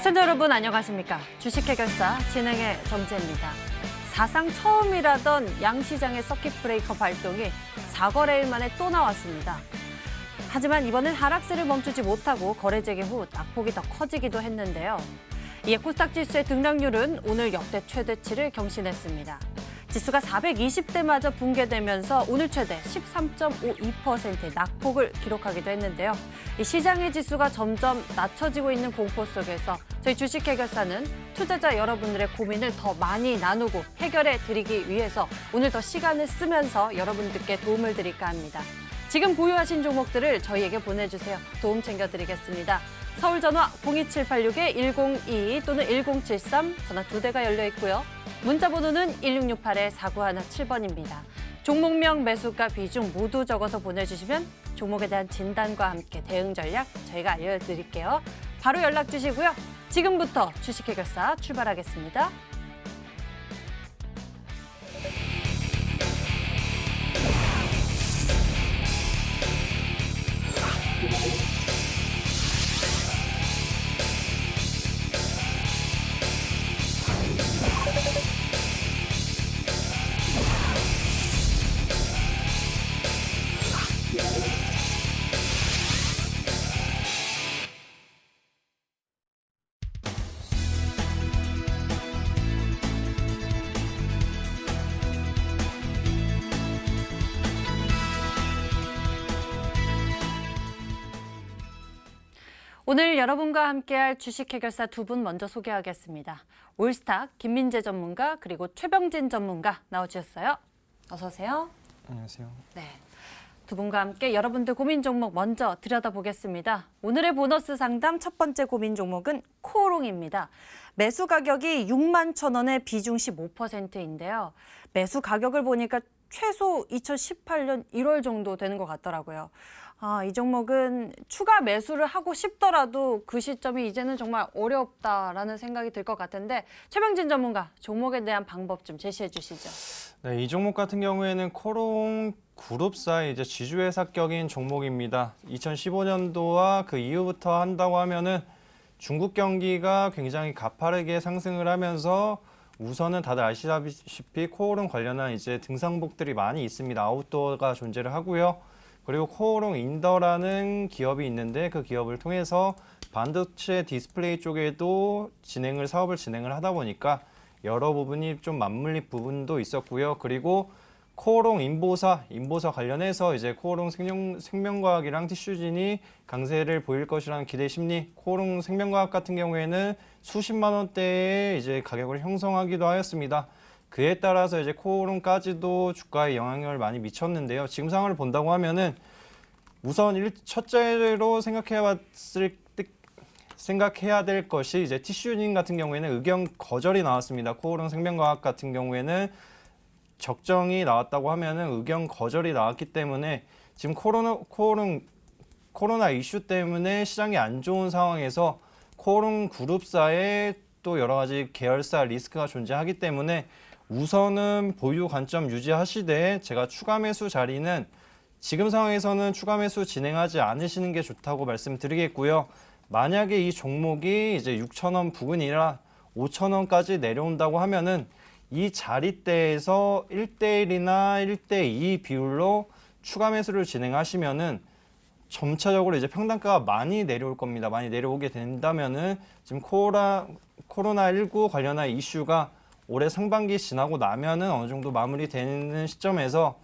시청자 여러분 안녕하십니까. 주식해결사 진행의 정재입니다. 사상 처음이라던 양시장의 서킷 브레이커 발동이 4거래일 만에 또 나왔습니다. 하지만 이번엔 하락세를 멈추지 못하고 거래 재개 후 낙폭이 더 커지기도 했는데요. 이에 코스닥 지수의 등락률은 오늘 역대 최대치를 경신했습니다. 지수가 420대마저 붕괴되면서 오늘 최대 13.52%의 낙폭을 기록하기도 했는데요. 이 시장의 지수가 점점 낮춰지고 있는 공포 속에서 저희 주식해결사는 투자자 여러분들의 고민을 더 많이 나누고 해결해 드리기 위해서 오늘 더 시간을 쓰면서 여러분들께 도움을 드릴까 합니다. 지금 보유하신 종목들을 저희에게 보내주세요. 도움 챙겨드리겠습니다. 서울 전화 02786-1022 또는 1073 전화 2대가 열려 있고요. 문자 번호는 1668-4917번입니다. 종목명, 매수가, 비중 모두 적어서 보내주시면 종목에 대한 진단과 함께 대응 전략 저희가 알려드릴게요. 바로 연락 주시고요. 지금부터 주식해결사 출발하겠습니다. 오늘 여러분과 함께할 주식해결사 두 분 먼저 소개하겠습니다. 올스탁 김민재 전문가 그리고 최병진 전문가 나와주셨어요. 어서 오세요. 안녕하세요. 네, 두 분과 함께 여러분들 고민 종목 먼저 들여다보겠습니다. 오늘의 보너스 상담 첫 번째 고민 종목은 코오롱입니다. 매수 가격이 61,000원에 비중 15%인데요. 매수 가격을 보니까 최소 2018년 1월 정도 되는 것 같더라고요. 이 종목은 추가 매수를 하고 싶더라도 그 시점이 이제는 정말 어렵다라는 생각이 들 것 같은데 최병진 전문가, 종목에 대한 방법 좀 제시해 주시죠. 네, 이 종목 같은 경우에는 코오롱 그룹사의 이제 지주회사격인 종목입니다. 2015년도와 그 이후부터 한다고 하면은 중국 경기가 굉장히 가파르게 상승을 하면서 우선은 다들 아시다시피 코오롱 관련한 이제 등산복들이 많이 있습니다. 아웃도어가 존재를 하고요. 그리고 코오롱 인더라는 기업이 있는데 그 기업을 통해서 반도체 디스플레이 쪽에도 사업을 진행을 하다 보니까 여러 부분이 좀 맞물린 부분도 있었고요. 그리고 코오롱 인보사 관련해서 이제 코오롱 생명과학이랑 티슈진이 강세를 보일 것이라는 기대 심리, 코오롱 생명과학 같은 경우에는 수십만 원대의 이제 가격을 형성하기도 하였습니다. 그에 따라서 이제 코오롱까지도 주가에 영향을 많이 미쳤는데요. 지금 상황을 본다고 하면은 우선 첫째로 생각해야 될 것이 이제 티슈진 같은 경우에는 의견 거절이 나왔습니다. 코오롱 생명과학 같은 경우에는 적정이 나왔다고 하면은 의견 거절이 나왔기 때문에 지금 코로나 이슈 때문에 시장이 안 좋은 상황에서 코오롱 그룹사에 또 여러 가지 계열사 리스크가 존재하기 때문에 우선은 보유 관점 유지하시되 제가 추가 매수 자리는 지금 상황에서는 추가 매수 진행하지 않으시는 게 좋다고 말씀드리겠고요. 만약에 이 종목이 이제 6,000원 부근이라 5,000원까지 내려온다고 하면은 이 자리대에서 1대1이나 1대2 비율로 추가 매수를 진행하시면은 점차적으로 이제 평단가가 많이 내려올 겁니다. 많이 내려오게 된다면은 지금 코로나19 관련한 이슈가 올해 상반기 지나고 나면은 어느 정도 마무리되는 시점에서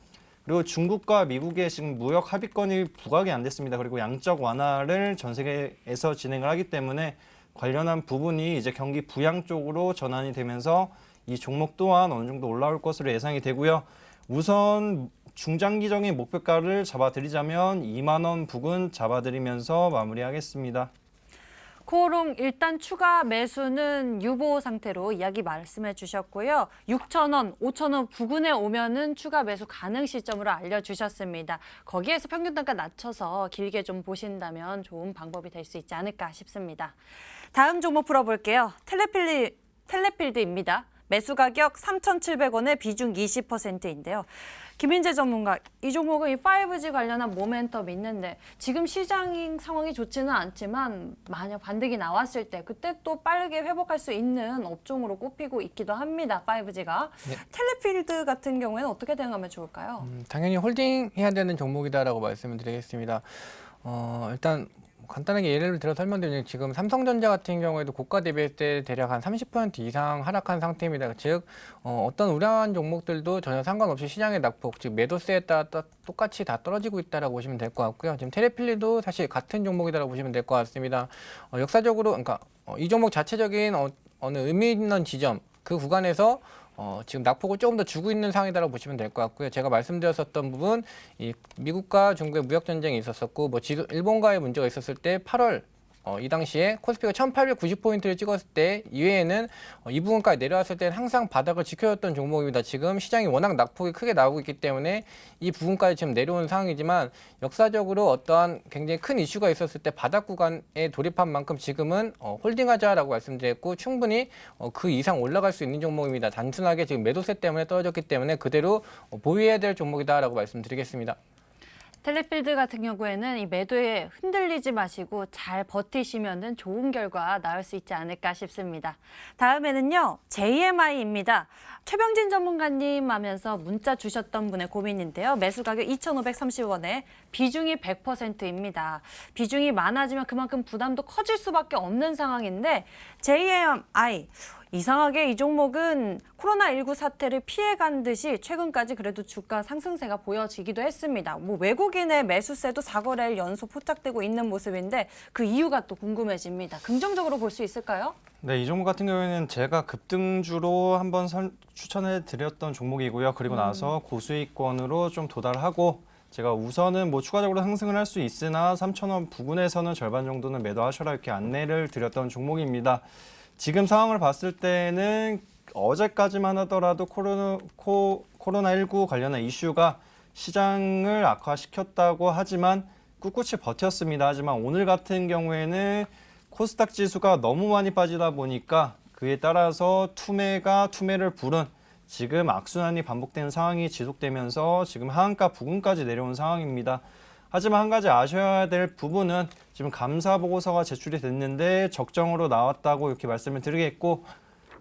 그리고 중국과 미국의 지금 무역 합의건이 부각이 안 됐습니다. 그리고 양적 완화를 전 세계에서 진행을 하기 때문에 관련한 부분이 이제 경기 부양 쪽으로 전환이 되면서 이 종목 또한 어느 정도 올라올 것으로 예상이 되고요. 우선 중장기적인 목표가를 잡아드리자면 2만 원 부근 잡아드리면서 마무리하겠습니다. 코오롱 일단 추가 매수는 유보 상태로 이야기 말씀해 주셨고요. 6,000원, 5,000원 부근에 오면은 추가 매수 가능 시점으로 알려주셨습니다. 거기에서 평균 단가 낮춰서 길게 좀 보신다면 좋은 방법이 될 수 있지 않을까 싶습니다. 다음 종목 풀어볼게요. 텔레필드입니다. 매수 가격 3,700원에 비중 20%인데요. 김인재 전문가, 이 종목은 이 5G 관련한 모멘텀이 있는데 지금 시장 상황이 좋지는 않지만 만약 반등이 나왔을 때 그때 또 빠르게 회복할 수 있는 업종으로 꼽히고 있기도 합니다. 5G가. 네. 텔레필드 같은 경우에는 어떻게 대응하면 좋을까요? 당연히 홀딩해야 되는 종목이다라고 말씀을 드리겠습니다. 일단 간단하게 예를 들어 설명드리면 지금 삼성전자 같은 경우에도 고가 대비했을 때 대략 한 30% 이상 하락한 상태입니다. 즉 어떤 우량한 종목들도 전혀 상관없이 시장의 낙폭, 즉 매도세에 따라 똑같이 다 떨어지고 있다라고 보시면 될 것 같고요. 지금 테레필리도 사실 같은 종목이다라고 보시면 될 것 같습니다. 역사적으로 그러니까 이 종목 자체적인 어느 의미 있는 지점 그 구간에서 지금 낙폭을 조금 더 주고 있는 상황이다라고 보시면 될 것 같고요. 제가 말씀드렸었던 부분, 이 미국과 중국의 무역 전쟁이 있었었고, 일본과의 문제가 있었을 때 8월 이 당시에 코스피가 1890포인트를 찍었을 때 이외에는 이 부분까지 내려왔을 때는 항상 바닥을 지켜줬던 종목입니다. 지금 시장이 워낙 낙폭이 크게 나오고 있기 때문에 이 부분까지 지금 내려온 상황이지만 역사적으로 어떠한 굉장히 큰 이슈가 있었을 때 바닥 구간에 돌입한 만큼 지금은 홀딩하자라고 말씀드렸고 충분히 그 이상 올라갈 수 있는 종목입니다. 단순하게 지금 매도세 때문에 떨어졌기 때문에 그대로 보유해야 될 종목이다라고 말씀드리겠습니다. 텔레필드 같은 경우에는 이 매도에 흔들리지 마시고 잘 버티시면은 좋은 결과 나올 수 있지 않을까 싶습니다. 다음에는요, JMI입니다. 최병진 전문가님 하면서 문자 주셨던 분의 고민인데요. 매수 가격 2,530원에 비중이 100%입니다. 비중이 많아지면 그만큼 부담도 커질 수밖에 없는 상황인데 JMI 이상하게 이 종목은 코로나19 사태를 피해간 듯이 최근까지 그래도 주가 상승세가 보여지기도 했습니다. 뭐 외국인의 매수세도 4거래일 연속 포착되고 있는 모습인데 그 이유가 또 궁금해집니다. 긍정적으로 볼 수 있을까요? 네, 이 종목 같은 경우에는 제가 급등주로 한번 추천해 드렸던 종목이고요. 그리고 나서 고수익권으로 좀 도달하고 제가 우선은 뭐 추가적으로 상승을 할 수 있으나 3,000원 부근에서는 절반 정도는 매도하셔라 이렇게 안내를 드렸던 종목입니다. 지금 상황을 봤을 때는 어제까지만 하더라도 코로나19 관련한 이슈가 시장을 악화시켰다고 하지만 꿋꿋이 버텼습니다. 하지만 오늘 같은 경우에는 코스닥 지수가 너무 많이 빠지다 보니까 그에 따라서 투매를 부른 지금 악순환이 반복되는 상황이 지속되면서 지금 하한가 부근까지 내려온 상황입니다. 하지만 한 가지 아셔야 될 부분은 지금 감사 보고서가 제출이 됐는데 적정으로 나왔다고 이렇게 말씀을 드리겠고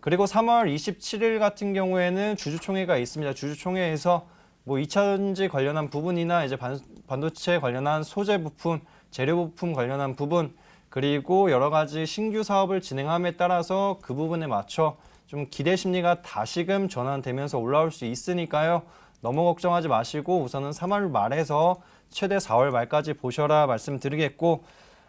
그리고 3월 27일 같은 경우에는 주주총회가 있습니다. 주주총회에서 뭐 2차전지 관련한 부분이나 이제 반도체 관련한 소재 부품, 재료 부품 관련한 부분 그리고 여러 가지 신규 사업을 진행함에 따라서 그 부분에 맞춰 좀 기대 심리가 다시금 전환되면서 올라올 수 있으니까요. 너무 걱정하지 마시고 우선은 3월 말에서 최대 4월 말까지 보셔라 말씀드리겠고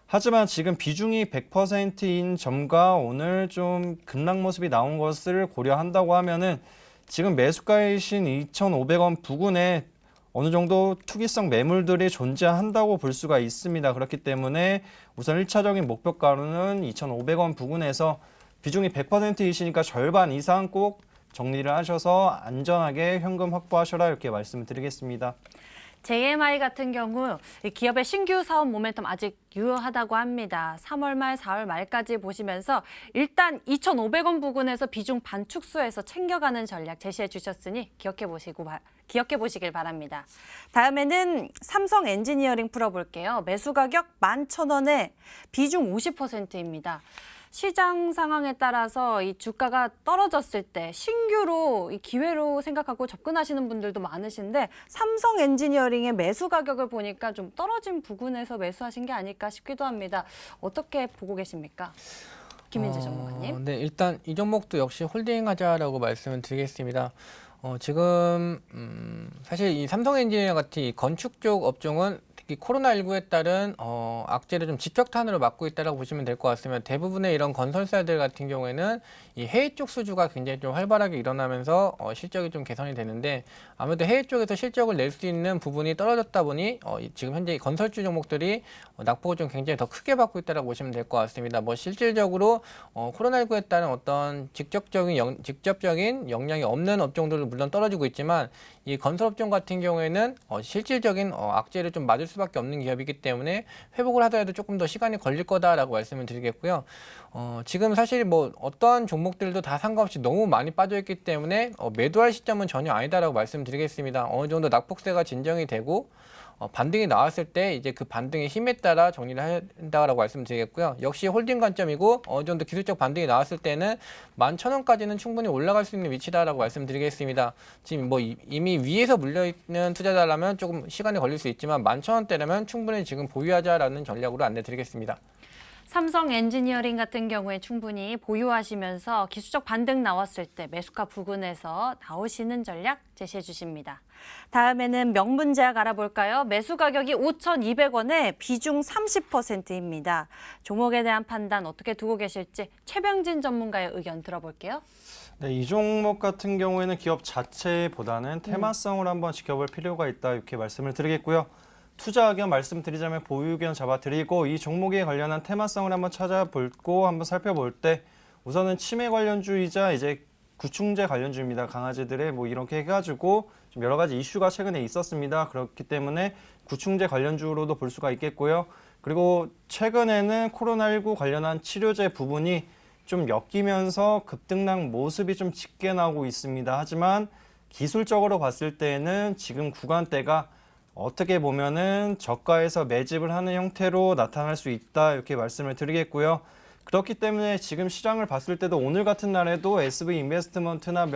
하지만 지금 비중이 100%인 점과 오늘 좀 급락 모습이 나온 것을 고려한다고 하면은 지금 매수가이신 2,500원 부근에 어느 정도 투기성 매물들이 존재한다고 볼 수가 있습니다. 그렇기 때문에 우선 1차적인 목표가로는 2,500원 부근에서 비중이 100%이시니까 절반 이상 꼭 정리를 하셔서 안전하게 현금 확보하셔라 이렇게 말씀드리겠습니다. JMI 같은 경우 기업의 신규 사업 모멘텀 아직 유효하다고 합니다. 3월 말, 4월 말까지 보시면서 일단 2,500원 부근에서 비중 반축소해서 챙겨가는 전략 제시해 주셨으니 기억해 보시길 바랍니다. 다음에는 삼성 엔지니어링 풀어볼게요. 매수 가격 11,000원에 비중 50%입니다. 시장 상황에 따라서 이 주가가 떨어졌을 때 신규로 이 기회로 생각하고 접근하시는 분들도 많으신데 삼성 엔지니어링의 매수 가격을 보니까 좀 떨어진 부근에서 매수하신 게 아닐까 싶기도 합니다. 어떻게 보고 계십니까? 김인재 전문가님. 네, 일단 이 종목도 역시 홀딩하자라고 말씀을 드리겠습니다. 지금 사실 이 삼성 엔지니어 같은 이 건축 쪽 업종은 특히 코로나19에 따른 악재를 좀 직격탄으로 맞고 있다고 보시면 될 것 같습니다. 대부분의 이런 건설사들 같은 경우에는 이 해외 쪽 수주가 굉장히 좀 활발하게 일어나면서 실적이 좀 개선이 되는데 아무래도 해외 쪽에서 실적을 낼 수 있는 부분이 떨어졌다 보니 지금 현재 건설주 종목들이 낙폭을 좀 굉장히 더 크게 받고 있다고 보시면 될 것 같습니다. 뭐 실질적으로 코로나19에 따른 어떤 직접적인 영향이 없는 업종들은 물론 떨어지고 있지만 이 건설업종 같은 경우에는 실질적인 악재를 좀 맞을 수밖에 없는 기업이기 때문에 회복을 하더라도 조금 더 시간이 걸릴 거다라고 말씀을 드리겠고요. 지금 사실 뭐 어떠한 종목들도 다 상관없이 너무 많이 빠져있기 때문에 매도할 시점은 전혀 아니다라고 말씀드리겠습니다. 어느 정도 낙폭세가 진정이 되고 반등이 나왔을 때 이제 그 반등의 힘에 따라 정리를 한다라고 말씀드리겠고요. 역시 홀딩 관점이고 어느 정도 기술적 반등이 나왔을 때는 11,000원까지는 충분히 올라갈 수 있는 위치다라고 말씀드리겠습니다. 지금 뭐 이미 위에서 물려있는 투자자라면 조금 시간이 걸릴 수 있지만 11,000원대라면 충분히 지금 보유하자라는 전략으로 안내드리겠습니다. 삼성 엔지니어링 같은 경우에 충분히 보유하시면서 기술적 반등 나왔을 때 매수가 부근에서 나오시는 전략 제시해 주십니다. 다음에는 명문제약 알아볼까요? 매수 가격이 5,200원에 비중 30%입니다. 종목에 대한 판단 어떻게 두고 계실지 최병진 전문가의 의견 들어볼게요. 네, 이 종목 같은 경우에는 기업 자체보다는 테마성을 한번 지켜볼 필요가 있다 이렇게 말씀을 드리겠고요. 투자 의견 말씀드리자면 보유 의견 잡아드리고 이 종목에 관련한 테마성을 한번 찾아보고 한번 살펴볼 때 우선은 치매 관련주이자 이제 구충제 관련주입니다. 강아지들의 뭐 이렇게 해가지고 좀 여러 가지 이슈가 최근에 있었습니다. 그렇기 때문에 구충제 관련주로도 볼 수가 있겠고요. 그리고 최근에는 코로나19 관련한 치료제 부분이 좀 엮이면서 급등락 모습이 좀 짙게 나오고 있습니다. 하지만 기술적으로 봤을 때는 지금 구간대가 어떻게 보면은 저가에서 매집을 하는 형태로 나타날 수 있다 이렇게 말씀을 드리겠고요. 그렇기 때문에 지금 시장을 봤을 때도 오늘 같은 날에도 SV 인베스트먼트나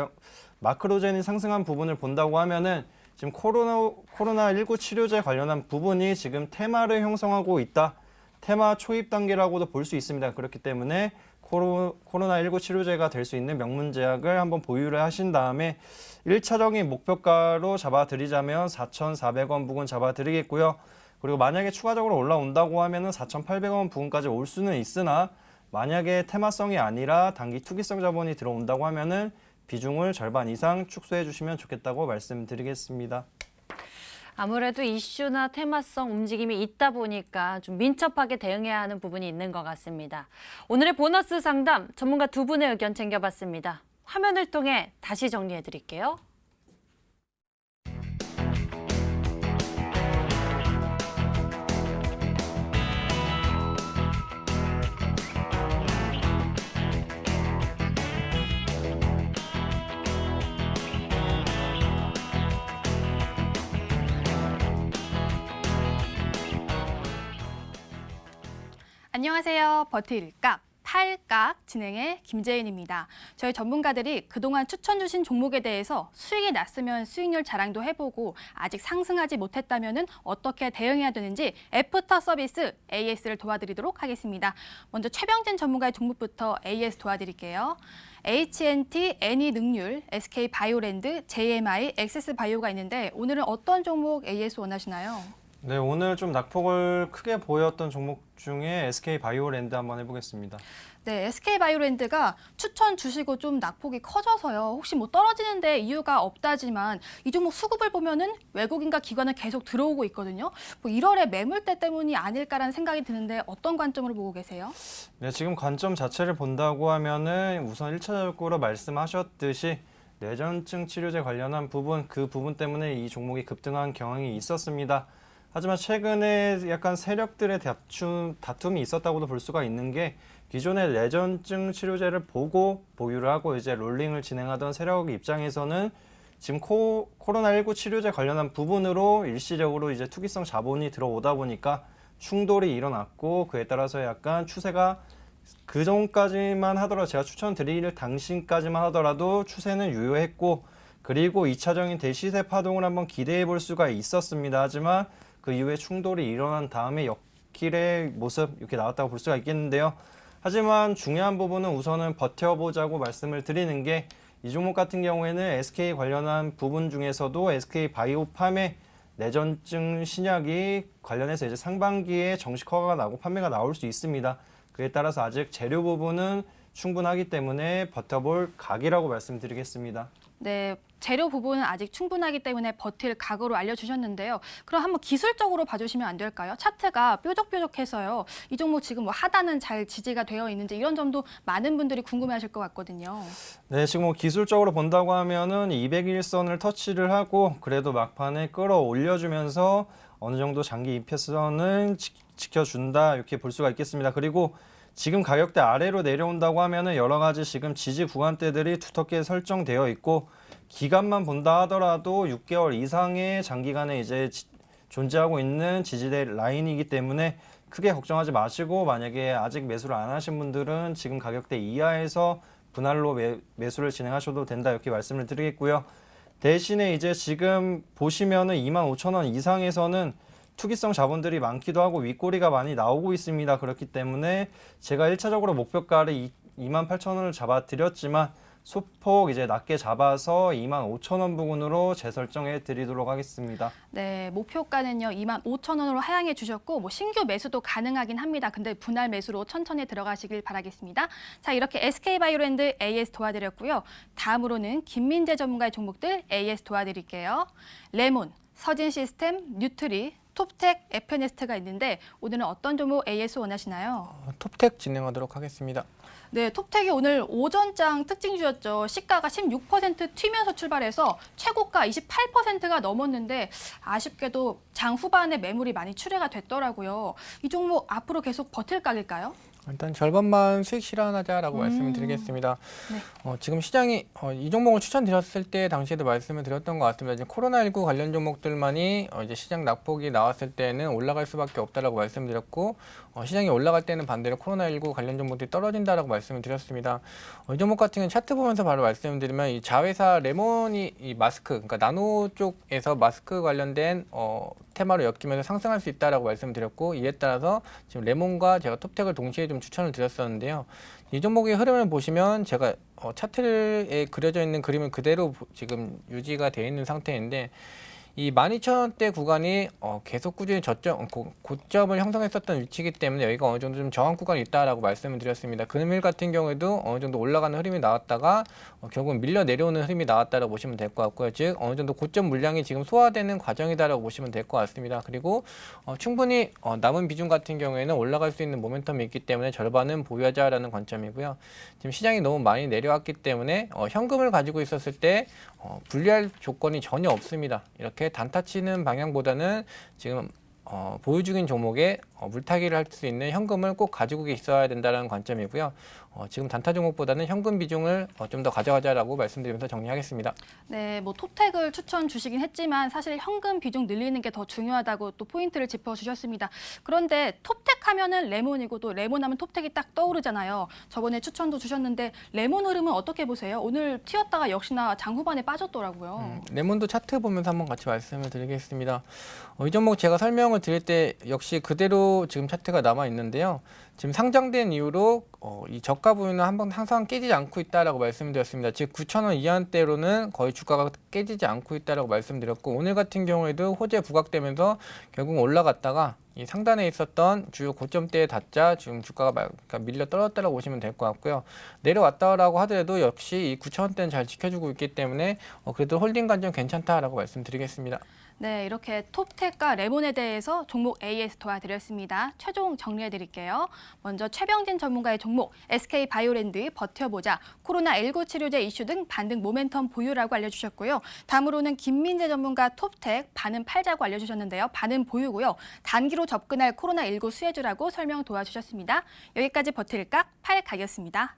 마크로젠이 상승한 부분을 본다고 하면은 지금 코로나19 치료제 관련한 부분이 지금 테마를 형성하고 있다. 테마 초입 단계라고도 볼 수 있습니다. 그렇기 때문에 코로나19 치료제가 될 수 있는 명문제약을 한번 보유를 하신 다음에 1차적인 목표가로 잡아드리자면 4,400원 부근 잡아드리겠고요. 그리고 만약에 추가적으로 올라온다고 하면 4,800원 부근까지 올 수는 있으나 만약에 테마성이 아니라 단기 투기성 자본이 들어온다고 하면 비중을 절반 이상 축소해 주시면 좋겠다고 말씀드리겠습니다. 아무래도 이슈나 테마성 움직임이 있다 보니까 좀 민첩하게 대응해야 하는 부분이 있는 것 같습니다. 오늘의 보너스 상담 전문가 두 분의 의견 챙겨봤습니다. 화면을 통해 다시 정리해 드릴게요. 안녕하세요. 버틸각, 팔각 진행의 김재인입니다. 저희 전문가들이 그동안 추천 주신 종목에 대해서 수익이 났으면 수익률 자랑도 해보고 아직 상승하지 못했다면 어떻게 대응해야 되는지 애프터 서비스 AS를 도와드리도록 하겠습니다. 먼저 최병진 전문가의 종목부터 AS 도와드릴게요. H&T, 애니능률, SK바이오랜드, JMI, 엑세스바이오가 있는데 오늘은 어떤 종목 AS 원하시나요? 네, 오늘 좀 낙폭을 크게 보였던 종목 중에 SK바이오랜드 한번 해보겠습니다. 네, SK바이오랜드가 추천 주시고 좀 낙폭이 커져서요. 혹시 뭐 떨어지는데 이유가 없다지만 이 종목 수급을 보면은 외국인과 기관은 계속 들어오고 있거든요. 뭐 1월에 매물대 때문이 아닐까라는 생각이 드는데 어떤 관점으로 보고 계세요? 네, 지금 관점 자체를 본다고 하면은 우선 1차적으로 말씀하셨듯이 뇌전증 치료제 관련한 부분, 그 부분 때문에 이 종목이 급등한 경향이 있었습니다. 하지만 최근에 약간 세력들의 다툼이 있었다고도 볼 수가 있는 게 기존의 뇌전증 치료제를 보고 보유를 하고 이제 롤링을 진행하던 세력 입장에서는 지금 코로나19 치료제 관련한 부분으로 일시적으로 이제 투기성 자본이 들어오다 보니까 충돌이 일어났고 그에 따라서 약간 추세가 그 전까지만 하더라도 제가 추천드릴 당신까지만 하더라도 추세는 유효했고 그리고 2차적인 대시세 파동을 한번 기대해 볼 수가 있었습니다. 하지만 그 이후에 충돌이 일어난 다음에 역길의 모습 이렇게 나왔다고 볼 수가 있겠는데요. 하지만 중요한 부분은 우선은 버텨보자고 말씀을 드리는 게 이 종목 같은 경우에는 SK 관련한 부분 중에서도 SK 바이오팜의 뇌전증 신약이 관련해서 이제 상반기에 정식 허가가 나고 판매가 나올 수 있습니다. 그에 따라서 아직 재료 부분은 충분하기 때문에 버텨볼 각이라고 말씀드리겠습니다. 네, 재료 부분은 아직 충분하기 때문에 버틸 각오로 알려주셨는데요. 그럼 한번 기술적으로 봐주시면 안 될까요? 차트가 뾰족뾰족해서요. 이 종목 지금 뭐 하단은 잘 지지가 되어 있는지 이런 점도 많은 분들이 궁금해하실 것 같거든요. 네, 지금 뭐 기술적으로 본다고 하면은 201선을 터치를 하고 그래도 막판에 끌어올려주면서 어느 정도 장기 이평선을 지켜준다 이렇게 볼 수가 있겠습니다. 그리고 지금 가격대 아래로 내려온다고 하면은 여러 가지 지금 지지 구간대들이 두텁게 설정되어 있고 기간만 본다 하더라도 6개월 이상의 장기간에 이제 존재하고 있는 지지대 라인이기 때문에 크게 걱정하지 마시고 만약에 아직 매수를 안 하신 분들은 지금 가격대 이하에서 분할로 매수를 진행하셔도 된다 이렇게 말씀을 드리겠고요. 대신에 이제 지금 보시면은 25,000원 이상에서는 투기성 자본들이 많기도 하고 윗꼬리가 많이 나오고 있습니다. 그렇기 때문에 제가 1차적으로 목표가를 28,000원을 잡아드렸지만 소폭 이제 낮게 잡아서 25,000원 부근으로 재설정해 드리도록 하겠습니다. 네, 목표가는요 25,000원으로 하향해 주셨고 뭐 신규 매수도 가능하긴 합니다. 근데 분할 매수로 천천히 들어가시길 바라겠습니다. 자, 이렇게 SK바이오랜드 AS 도와드렸고요. 다음으로는 김민재 전문가의 종목들 AS 도와드릴게요. 레몬, 서진시스템, 뉴트리, 톱텍, 에페네스트가 있는데 오늘은 어떤 종목 AS 원하시나요? 톱텍 진행하도록 하겠습니다. 네, 톱텍이 오늘 오전장 특징주였죠. 시가가 16% 튀면서 출발해서 최고가 28%가 넘었는데 아쉽게도 장 후반에 매물이 많이 출회가 됐더라고요. 이 종목 앞으로 계속 버틸 각일까요? 일단 절반만 수익 실현하자라고 말씀을 드리겠습니다. 네. 지금 시장이 이 종목을 추천드렸을 때 당시에도 말씀을 드렸던 것 같습니다. 이제 코로나19 관련 종목들만이 이제 시장 낙폭이 나왔을 때는 올라갈 수밖에 없다라고 말씀드렸고 시장이 올라갈 때는 반대로 코로나19 관련 종목들이 떨어진다라고 말씀을 드렸습니다. 이 종목 같은 경우는 차트 보면서 바로 말씀드리면 이 자회사 레몬이 이 마스크, 그러니까 나노 쪽에서 마스크 관련된 테마로 엮이면서 상승할 수 있다라고 말씀드렸고 이에 따라서 지금 레몬과 제가 톱텍을 동시에 좀 추천을 드렸었는데요. 이 종목의 흐름을 보시면 제가 차트에 그려져 있는 그림은 그대로 지금 유지가 되어 있는 상태인데 이 12,000원대 구간이 계속 꾸준히 고점을 형성했었던 위치이기 때문에 여기가 어느 정도 좀 저항 구간이 있다라고 말씀을 드렸습니다. 금일 같은 경우에도 어느 정도 올라가는 흐름이 나왔다가 결국은 밀려 내려오는 흐름이 나왔다라고 보시면 될 것 같고요. 즉 어느 정도 고점 물량이 지금 소화되는 과정이다라고 보시면 될 것 같습니다. 그리고 충분히 남은 비중 같은 경우에는 올라갈 수 있는 모멘텀이 있기 때문에 절반은 보유하자라는 관점이고요. 지금 시장이 너무 많이 내려왔기 때문에 현금을 가지고 있었을 때 분리할 조건이 전혀 없습니다. 이렇게 단타 치는 방향보다는 지금 보유 중인 종목에 물타기를 할 수 있는 현금을 꼭 가지고 있어야 된다는 관점이고요. 지금 단타 종목보다는 현금 비중을 좀 더 가져가자라고 말씀드리면서 정리하겠습니다. 네, 뭐 톱텍을 추천 주시긴 했지만 사실 현금 비중 늘리는 게 더 중요하다고 또 포인트를 짚어주셨습니다. 그런데 톱텍 하면은 레몬이고 또 레몬 하면 톱텍이 딱 떠오르잖아요. 저번에 추천도 주셨는데 레몬 흐름은 어떻게 보세요? 오늘 튀었다가 역시나 장 후반에 빠졌더라고요. 레몬도 차트 보면서 한번 같이 말씀을 드리겠습니다. 이 종목 제가 설명을 드릴 때 역시 그대로 지금 차트가 남아 있는데요. 지금 상장된 이후로 이 저가 부위는 항상 깨지지 않고 있다라고 말씀드렸습니다. 즉 9,000원 이하대로는 거의 주가가 깨지지 않고 있다라고 말씀드렸고 오늘 같은 경우에도 호재 부각되면서 결국 올라갔다가 이 상단에 있었던 주요 고점대에 닿자 지금 주가가 밀려 떨어졌다고 보시면 될 것 같고요. 내려왔다라고 하더라도 역시 이 9,000원대는 잘 지켜주고 있기 때문에 그래도 홀딩 관점 괜찮다라고 말씀드리겠습니다. 네, 이렇게 톱텍과 레몬에 대해서 종목 AS 도와드렸습니다. 최종 정리해드릴게요. 먼저 최병진 전문가의 종목 SK바이오랜드 버텨보자, 코로나19 치료제 이슈 등 반등 모멘텀 보유라고 알려주셨고요. 다음으로는 김민재 전문가 톱텍 반은 팔자고 알려주셨는데요. 반은 보유고요. 단기로 접근할 코로나19 수혜주라고 설명 도와주셨습니다. 여기까지 버틸각 8각이었습니다.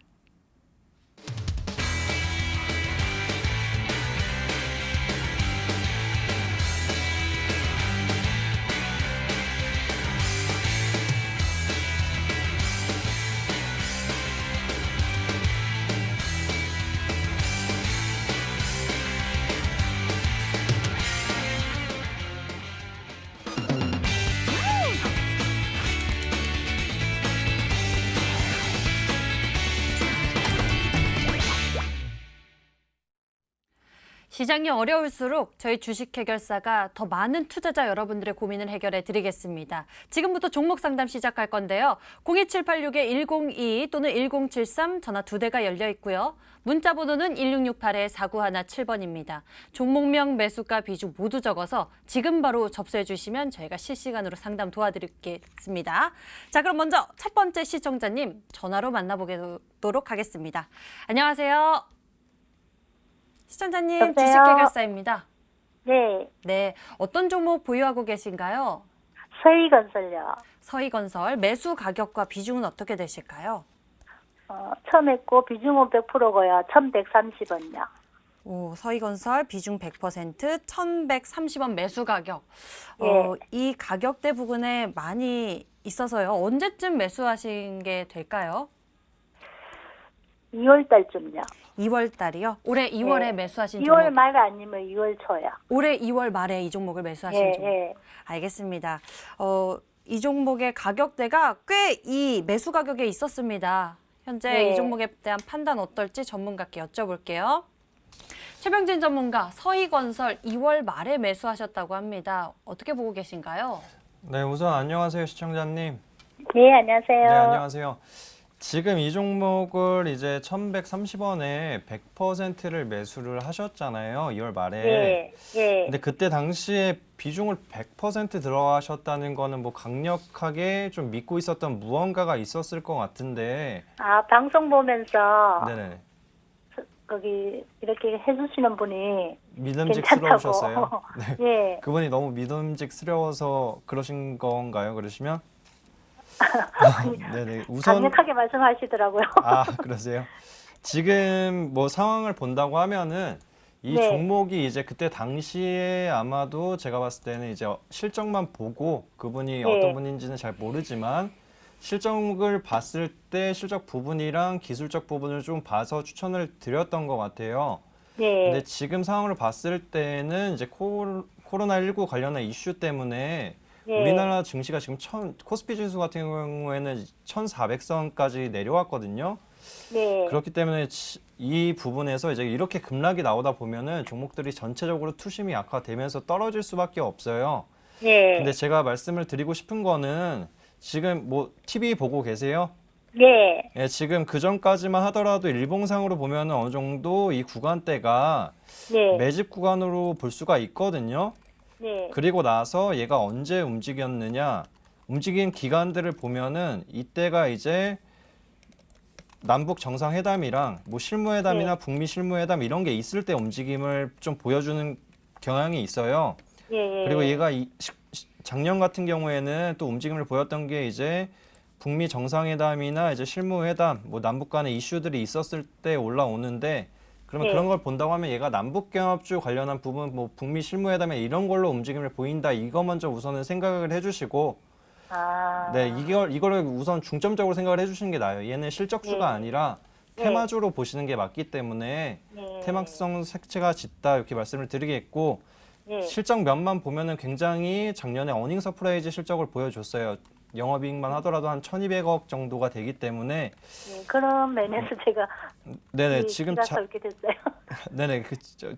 시장이 어려울수록 저희 주식 해결사가 더 많은 투자자 여러분들의 고민을 해결해 드리겠습니다. 지금부터 종목 상담 시작할 건데요. 02786-1022 또는 1073 전화 2대가 열려 있고요. 문자 번호는 1668-4917번입니다. 종목명, 매수가, 비중 모두 적어서 지금 바로 접수해 주시면 저희가 실시간으로 상담 도와드리겠습니다. 자, 그럼 먼저 첫 번째 시청자님 전화로 만나보도록 하겠습니다. 안녕하세요. 시청자님, 여보세요? 주식 해결사입니다. 네, 네, 어떤 종목 보유하고 계신가요? 서희건설요. 서희건설 매수 가격과 비중은 어떻게 되실까요? 처음 했고 비중은 100%고요. 1,130원요. 오, 서희건설 비중 100%, 1,130원 매수 가격. 예. 이 가격대 부근에 많이 있어서요. 언제쯤 매수하신 게 될까요? 2월 달쯤요. 2월 달이요? 올해 2월에 예. 매수하신 2월 종목. 말 아니면 2월 초요. 올해 2월 말에 이 종목을 매수하신 예, 종목. 예. 알겠습니다. 이 종목의 가격대가 꽤 이 매수 가격에 있었습니다. 현재 네. 이 종목에 대한 판단 어떨지 전문가께 여쭤볼게요. 최병진 전문가, 서희건설 2월 말에 매수하셨다고 합니다. 어떻게 보고 계신가요? 네, 우선 안녕하세요, 시청자님. 네, 안녕하세요. 네, 안녕하세요. 지금 이 종목을 이제 1,130원에 100%를 매수를 하셨잖아요. 2월 말에. 예, 예. 근데 그때 당시에 비중을 100% 들어가셨다는 거는 뭐 강력하게 좀 믿고 있었던 무언가가 있었을 것 같은데. 방송 보면서 네네. 거기 이렇게 해주시는 분이 믿음직스러우셨어요. 네. 예. 그분이 너무 믿음직스러워서 그러신 건가요? 그러시면? 네네. 우선 강력하게 말씀하시더라고요. 그러세요? 지금 뭐 상황을 본다고 하면은 이 네. 종목이 이제 그때 당시에 아마도 제가 봤을 때는 이제 실적만 보고 그분이 네. 어떤 분인지는 잘 모르지만 실적을 봤을 때 실적 부분이랑 기술적 부분을 좀 봐서 추천을 드렸던 것 같아요. 네. 근데 지금 상황을 봤을 때는 이제 코로나19 관련한 이슈 때문에 네. 우리나라 증시가 지금 코스피 지수 같은 경우에는 1,400선까지 내려왔거든요. 네. 그렇기 때문에 이 부분에서 이제 이렇게 급락이 나오다 보면은 종목들이 전체적으로 투심이 약화되면서 떨어질 수밖에 없어요. 네. 근데 제가 말씀을 드리고 싶은 거는 지금 뭐 TV 보고 계세요? 네. 예, 지금 그 전까지만 하더라도 일봉상으로 보면은 어느 정도 이 구간대가 네. 매집 구간으로 볼 수가 있거든요. 네. 그리고 나서 얘가 언제 움직였느냐, 움직인 기간들을 보면은 이때가 이제 남북 정상회담이랑 뭐 실무회담이나 네. 북미 실무회담 이런 게 있을 때 움직임을 좀 보여주는 경향이 있어요. 예. 그리고 얘가 작년 같은 경우에는 또 움직임을 보였던 게 이제 북미 정상회담이나 이제 실무회담, 뭐 남북 간의 이슈들이 있었을 때 올라오는데 그러면 네. 그런 걸 본다고 하면 얘가 남북경합주 관련한 부분, 뭐 북미 실무회담에 이런 걸로 움직임을 보인다. 이거 먼저 우선은 생각을 해주시고, 네, 이거를 우선 중점적으로 생각을 해주시는 게 나아요. 얘는 실적주가 네. 아니라 네. 테마주로 보시는 게 맞기 때문에 네. 테마성 색채가 짙다 이렇게 말씀을 드리겠고, 네. 실적 면만 보면은 굉장히 작년에 어닝 서프라이즈 실적을 보여줬어요. 영업이익만 하더라도 한 1,200억 정도가 되기 때문에 네. 그런 면에서 제가 네네 지금 이렇게 됐어요. 네네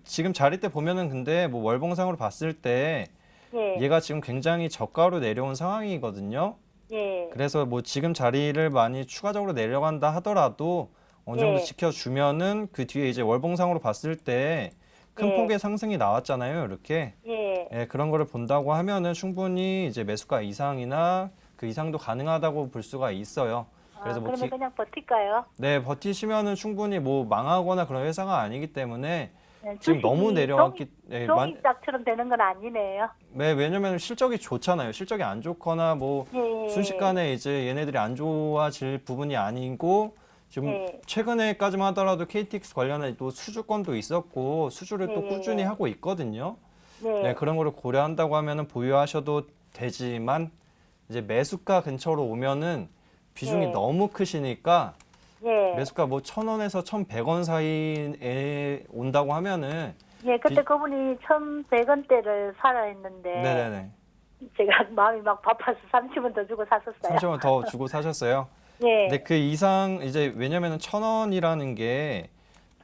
지금 자리 때 보면은 근데 뭐 월봉상으로 봤을 때 예. 얘가 지금 굉장히 저가로 내려온 상황이거든요. 예. 그래서 뭐 지금 자리를 많이 추가적으로 내려간다 하더라도 어느 정도 예. 지켜주면은 그 뒤에 이제 월봉상으로 봤을 때 큰 예. 폭의 상승이 나왔잖아요. 이렇게 예. 예, 그런 거를 본다고 하면은 충분히 이제 매수가 이상이나 그 이상도 가능하다고 볼 수가 있어요. 그래서 뭐 그러면 그냥 버틸까요? 네, 버티시면은 충분히 뭐 망하거나 그런 회사가 아니기 때문에 네, 지금 너무 주식이 내려왔기 종이짝처럼 되는 건 아니네요. 네, 왜냐면 실적이 좋잖아요. 실적이 안 좋거나 뭐 예. 순식간에 이제 얘네들이 안 좋아질 부분이 아니고 지금 네. 최근에까지만 하더라도 KTX 관련해 또 수주권도 있었고 수주를 또 네. 꾸준히 하고 있거든요. 네. 네, 그런 거를 고려한다고 하면은 보유하셔도 되지만 이제 매수가 근처로 오면은 비중이 네. 너무 크시니까 예. 매수가 뭐 1,000원에서 1,100원 사이에 온다고 하면은 예, 그때 그분이 1,100원대를 사라 했는데 네네네. 제가 마음이 막 바빠서 30원 더 주고 샀었어요. 30원 더 주고 사셨어요. 예. 근데 그 이상 이제 왜냐면은 1,000원이라는 게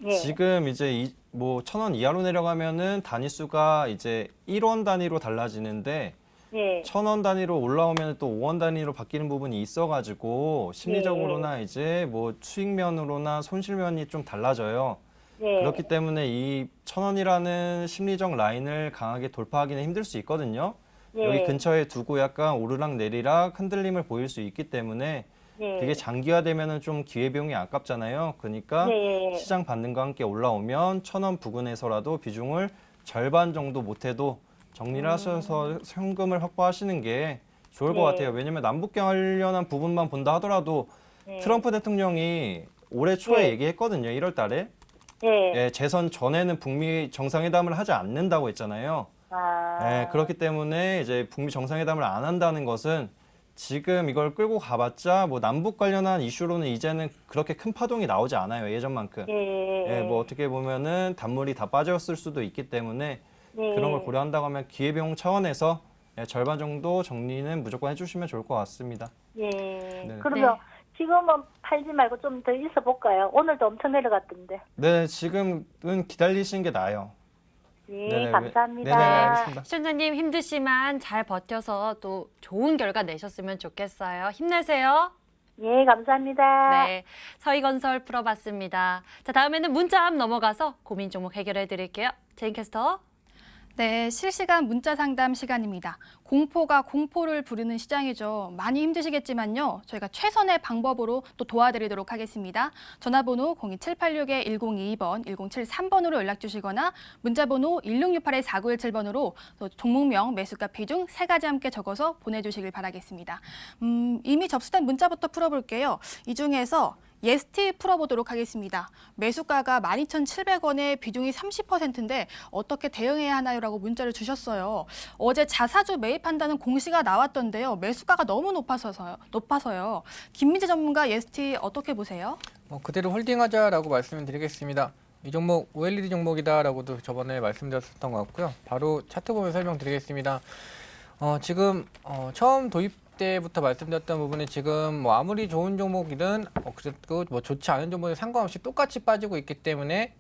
예. 지금 이제 뭐 1,000원 이하로 내려가면은 단위수가 이제 1원 단위로 달라지는데 예. 1,000원 단위로 올라오면 또 5원 단위로 바뀌는 부분이 있어가지고 심리적으로나 이제 뭐 수익면으로나 손실면이 좀 달라져요. 예. 그렇기 때문에 이 1,000원이라는 심리적 라인을 강하게 돌파하기는 힘들 수 있거든요. 예. 여기 근처에 두고 약간 오르락 내리락 흔들림을 보일 수 있기 때문에 예. 되게 장기화되면은 좀 기회비용이 아깝잖아요. 그러니까 예. 시장 반등과 함께 올라오면 1,000원 부근에서라도 비중을 절반 정도 못해도 정리를 하셔서 현금을 확보하시는 게 좋을 것 네. 같아요. 왜냐면 남북 관련한 부분만 본다 하더라도 네. 트럼프 대통령이 올해 초에 네. 얘기했거든요. 1월 달에. 예. 예, 재선 전에는 북미 정상회담을 하지 않는다고 했잖아요. 아. 예, 그렇기 때문에 이제 북미 정상회담을 안 한다는 것은 지금 이걸 끌고 가봤자 뭐 남북 관련한 이슈로는 이제는 그렇게 큰 파동이 나오지 않아요. 예전만큼. 예. 예, 뭐 어떻게 보면은 단물이 다 빠졌을 수도 있기 때문에 예. 그런 걸 고려한다고 하면 기회비용 차원에서 예, 절반 정도 정리는 무조건 해주시면 좋을 것 같습니다. 예. 네. 그러면 지금은 팔지 말고 좀 더 있어 볼까요? 오늘도 엄청 내려갔던데. 네, 지금은 기다리시는 게 나아요. 예, 네네, 감사합니다. 네네, 알겠습니다. 시청자님 힘드시만 잘 버텨서 또 좋은 결과 내셨으면 좋겠어요. 힘내세요. 예, 감사합니다. 네, 서희건설 풀어봤습니다. 자, 다음에는 문자 앞 넘어가서 고민 종목 해결해 드릴게요. 제인캐스터. 네, 실시간 문자 상담 시간입니다. 공포가 공포를 부르는 시장이죠. 많이 힘드시겠지만요. 저희가 최선의 방법으로 또 도와드리도록 하겠습니다. 전화번호 02786-1022번, 1073번으로 연락 주시거나 문자번호 1668-4917번으로 또 종목명, 매수가 비중 3가지 함께 적어서 보내주시길 바라겠습니다. 이미 접수된 문자부터 풀어볼게요. 이 중에서 예스티 풀어보도록 하겠습니다. 매수가가 12,700원에 비중이 30%인데 어떻게 대응해야 하나요?라고 문자를 주셨어요. 어제 자사주 매입한다는 공시가 나왔던데요. 매수가가 너무 높아서요. 김민재 전문가 예스티 어떻게 보세요? 그대로 홀딩하자라고 말씀을 드리겠습니다. 이 종목 OLED 종목이다라고도 저번에 말씀드렸던 것 같고요. 바로 차트 보면 설명드리겠습니다. 지금 처음 도입 때부터 말씀드렸던 부분이 지금 뭐 아무리 좋은 종목이든 그래도 뭐 좋지 않은 종목에 상관없이 똑같이 빠지고 있기 때문에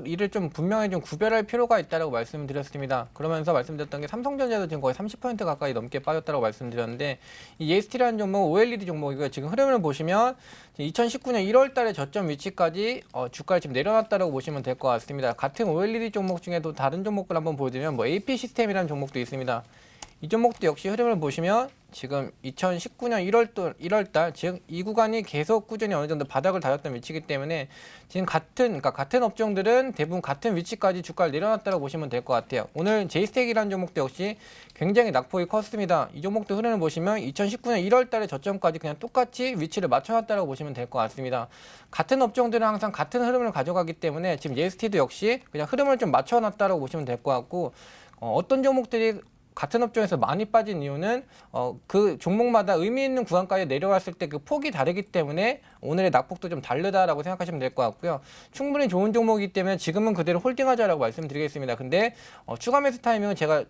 이를 좀 분명히 좀 구별할 필요가 있다라고 말씀드렸습니다. 그러면서 말씀드렸던 게 삼성전자도 지금 거의 30% 가까이 넘게 빠졌다고 말씀드렸는데 이 EST라는 종목 OLED 종목이고요. 지금 흐름을 보시면 2019년 1월 달에 저점 위치까지 주가를 지금 내려놨다라고 보시면 될 것 같습니다. 같은 OLED 종목 중에도 다른 종목을 한번 보여드리면 뭐 AP 시스템이라는 종목도 있습니다. 이 종목도 역시 흐름을 보시면 지금 2019년 1월 달, 즉 이 구간이 계속 꾸준히 어느 정도 바닥을 다졌던 위치이기 때문에 지금 같은 업종들은 대부분 같은 위치까지 주가를 내려놨다고 보시면 될 것 같아요. 오늘 제이스택이라는 종목도 역시 굉장히 낙폭이 컸습니다. 이 종목도 흐름을 보시면 2019년 1월 달에 저점까지 그냥 똑같이 위치를 맞춰놨다고 보시면 될 것 같습니다. 같은 업종들은 항상 같은 흐름을 가져가기 때문에 지금 예스티도 역시 그냥 흐름을 좀 맞춰놨다고 보시면 될 것 같고 어떤 종목들이 같은 업종에서 많이 빠진 이유는 그 종목마다 의미 있는 구간까지 내려왔을 때 그 폭이 다르기 때문에 오늘의 낙폭도 좀 다르다라고 생각하시면 될 것 같고요. 충분히 좋은 종목이기 때문에 지금은 그대로 홀딩하자라고 말씀드리겠습니다. 근데 추가 매수 타이밍은 제가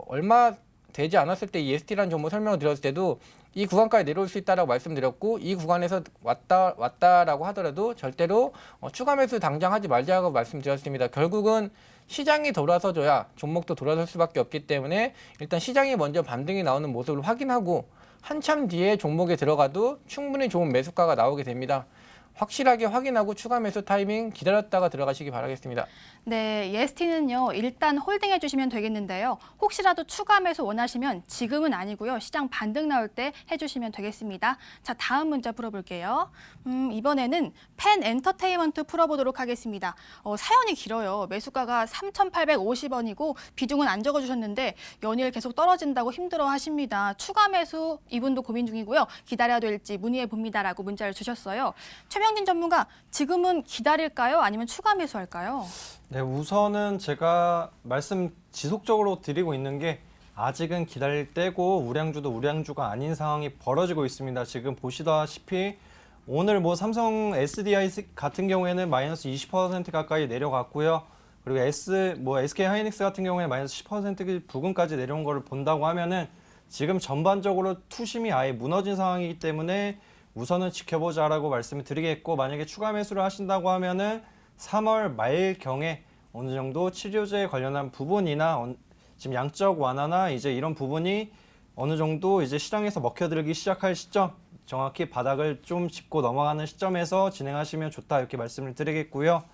얼마 되지 않았을 때 EST라는 종목 설명을 드렸을 때도 이 구간까지 내려올 수 있다라고 말씀드렸고 이 구간에서 왔다라고 하더라도 절대로 추가 매수 당장 하지 말자고 말씀드렸습니다. 결국은 시장이 돌아서줘야 종목도 돌아설 수밖에 없기 때문에 일단 시장이 먼저 반등이 나오는 모습을 확인하고 한참 뒤에 종목에 들어가도 충분히 좋은 매수가가 나오게 됩니다. 확실하게 확인하고 추가 매수 타이밍 기다렸다가 들어가시기 바라겠습니다. 네, EST는요. 일단 홀딩해 주시면 되겠는데요. 혹시라도 추가 매수 원하시면 지금은 아니고요. 시장 반등 나올 때 해주시면 되겠습니다. 자, 다음 문자 풀어볼게요. 이번에는 펜 엔터테인먼트 풀어보도록 하겠습니다. 사연이 길어요. 매수가가 3,850원이고 비중은 안 적어주셨는데 연일 계속 떨어진다고 힘들어하십니다. 추가 매수 이분도 고민 중이고요. 기다려야 될지 문의해 봅니다라고 문자를 주셨어요. 최명진 전문가, 지금은 기다릴까요? 아니면 추가 매수할까요? 네, 우선은 제가 말씀 지속적으로 드리고 있는 게 아직은 기다릴 때고 우량주도 우량주가 아닌 상황이 벌어지고 있습니다. 지금 보시다시피 오늘 뭐 삼성 SDI 같은 경우에는 마이너스 20% 가까이 내려갔고요. 그리고 SK 하이닉스 같은 경우에 마이너스 10% 부근까지 내려온 거를 본다고 하면은 지금 전반적으로 투심이 아예 무너진 상황이기 때문에 우선은 지켜보자라고 말씀을 드리겠고 만약에 추가 매수를 하신다고 하면은 3월 말경에 어느 정도 치료제에 관련한 부분이나 지금 양적 완화나 이제 이런 부분이 어느 정도 이제 시장에서 먹혀들기 시작할 시점, 정확히 바닥을 좀 짚고 넘어가는 시점에서 진행하시면 좋다 이렇게 말씀을 드리겠고요.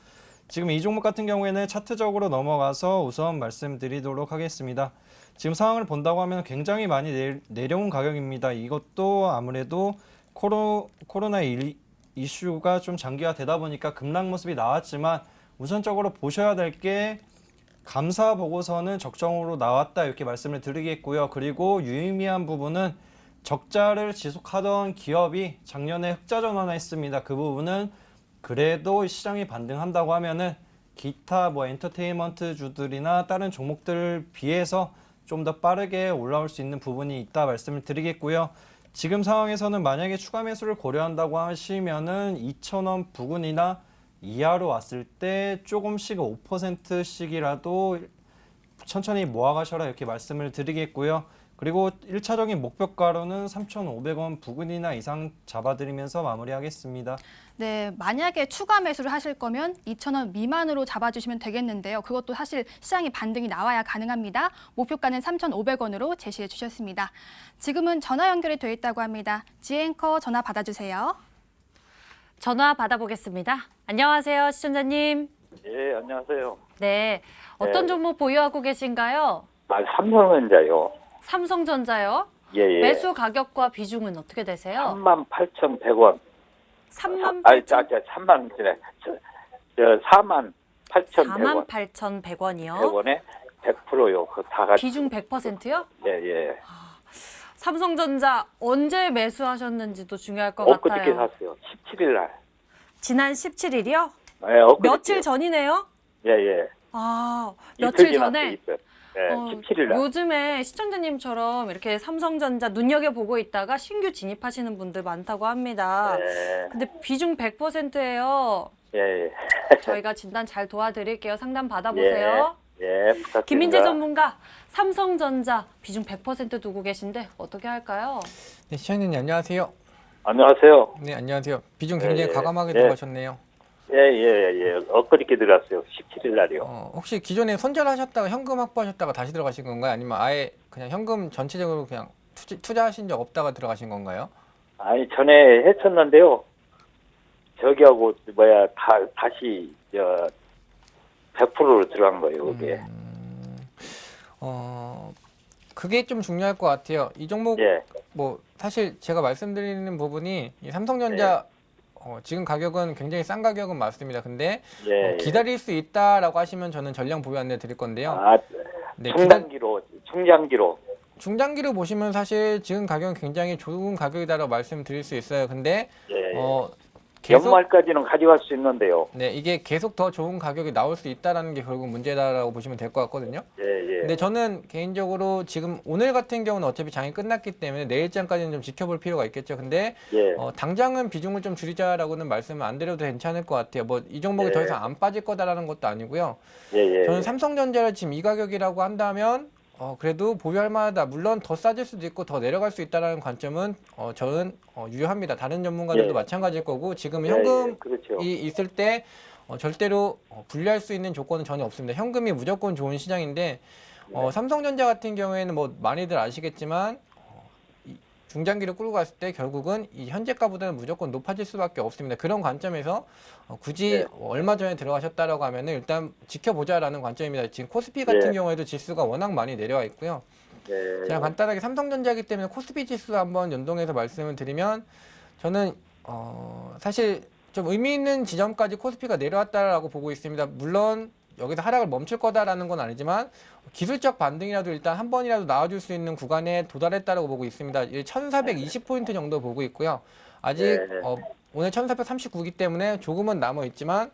지금 이 종목 같은 경우에는 차트적으로 넘어가서 우선 말씀드리도록 하겠습니다. 지금 상황을 본다고 하면 굉장히 많이 내려온 가격입니다. 이것도 아무래도 코로나 이슈가 좀 장기화되다 보니까 급락 모습이 나왔지만 우선적으로 보셔야 될 게 감사 보고서는 적정으로 나왔다 이렇게 말씀을 드리겠고요. 그리고 유의미한 부분은 적자를 지속하던 기업이 작년에 흑자 전환했습니다. 그 부분은 그래도 시장이 반등한다고 하면은 기타 뭐 엔터테인먼트 주들이나 다른 종목들을 비해서 좀 더 빠르게 올라올 수 있는 부분이 있다 말씀을 드리겠고요. 지금 상황에서는 만약에 추가 매수를 고려한다고 하시면은 2,000원 부근이나 이하로 왔을 때 조금씩 5%씩이라도 천천히 모아가셔라 이렇게 말씀을 드리겠고요. 그리고 1차적인 목표가로는 3,500원 부근이나 이상 잡아드리면서 마무리하겠습니다. 네, 만약에 추가 매수를 하실 거면 2,000원 미만으로 잡아주시면 되겠는데요. 그것도 사실 시장이 반등이 나와야 가능합니다. 목표가는 3,500원으로 제시해 주셨습니다. 지금은 전화 연결이 돼 있다고 합니다. 지앵커 전화 받아주세요. 전화 받아보겠습니다. 안녕하세요, 시청자님. 예, 안녕하세요. 네, 어떤 네. 종목 보유하고 계신가요? 삼성전자요. 삼성전자요? 예, 예. 매수 가격과 비중은 어떻게 되세요? 38,100원. 3만, 전에, 48,100원. 48,100원이요. 100원에 100%요. 그 다 같이. 비중 100%요? 예, 예. 삼성전자 언제 매수하셨는지도 중요할 것 엊그저께 같아요. 샀어요. 17일 날. 지난 17일이요? 예, 엊그저께. 며칠 전이네요? 예, 예. 아, 이틀 며칠 지났어요, 전에? 이틀. 예, 17일 날. 요즘에 시청자님처럼 이렇게 삼성전자 눈여겨보고 있다가 신규 진입하시는 분들 많다고 합니다. 예, 근데 비중 100%예요. 예, 예. 저희가 진단 잘 도와드릴게요. 상담 받아보세요. 예, 부탁드립니다. 김민재 전문가, 삼성전자 비중 100% 두고 계신데 어떻게 할까요? 네, 시청자님 안녕하세요. 안녕하세요. 네, 안녕하세요. 비중 굉장히 예, 과감하게 예. 들어가셨네요. 예, 예, 예. 엊그저께 들어갔어요. 17일 날이요. 혹시 기존에 손절하셨다가 현금 확보하셨다가 다시 들어가신 건가요? 아니면 아예 그냥 현금 전체적으로 그냥 투자하신 적 없다가 들어가신 건가요? 아니, 전에 했었는데요. 저기하고, 다시, 100%로 들어간 거예요, 그게. 그게 좀 중요할 것 같아요. 이 종목 예, 뭐 사실 제가 말씀드리는 부분이 이 삼성전자 지금 가격은 굉장히 싼 가격은 맞습니다. 근데 예. 기다릴 수 있다라고 하시면 저는 전량 보유 안내 드릴 건데요. 아, 네, 중장기로. 중장기로 보시면 사실 지금 가격은 굉장히 좋은 가격이다라고 말씀드릴 수 있어요. 근데 예. 계속 연말까지는 가져갈 수 있는데요. 네, 이게 계속 더 좋은 가격이 나올 수 있다라는 게 결국 문제다라고 보시면 될 것 같거든요. 예, 예. 근데 저는 개인적으로 지금 오늘 같은 경우는 어차피 장이 끝났기 때문에 내일장까지는 좀 지켜볼 필요가 있겠죠. 근데 예. 당장은 비중을 좀 줄이자라고는 말씀을 안 드려도 괜찮을 것 같아요. 뭐 이 종목이 예. 더 이상 안 빠질 거다라는 것도 아니고요. 예, 예. 저는 삼성전자를 지금 이 가격이라고 한다면 그래도 보유할 만하다. 물론 더 싸질 수도 있고 더 내려갈 수 있다라는 관점은 저는 유효합니다. 다른 전문가들도 예. 마찬가지일 거고 지금 예, 현금이 예. 그렇죠. 있을 때 절대로 분리할 수 있는 조건은 전혀 없습니다. 현금이 무조건 좋은 시장인데 삼성전자 같은 경우에는 뭐 많이들 아시겠지만 중장기를 끌고 갔을 때 결국은 이 현재가보다는 무조건 높아질 수밖에 없습니다. 그런 관점에서 굳이 네. 얼마 전에 들어가셨다라고 하면은 일단 지켜보자라는 관점입니다. 지금 코스피 같은 네. 경우에도 지수가 워낙 많이 내려와 있고요. 예. 제가 간단하게 삼성전자이기 때문에 코스피 지수 한번 연동해서 말씀을 드리면 저는 사실 좀 의미 있는 지점까지 코스피가 내려왔다라고 보고 있습니다. 물론 여기서 하락을 멈출 거다라는 건 아니지만 기술적 반등이라도 일단 한 번이라도 나와줄 수 있는 구간에 도달했다라고 보고 있습니다. 1420포인트 정도 보고 있고요. 아직 네. 오늘 1439이기 때문에 조금은 남아 있지만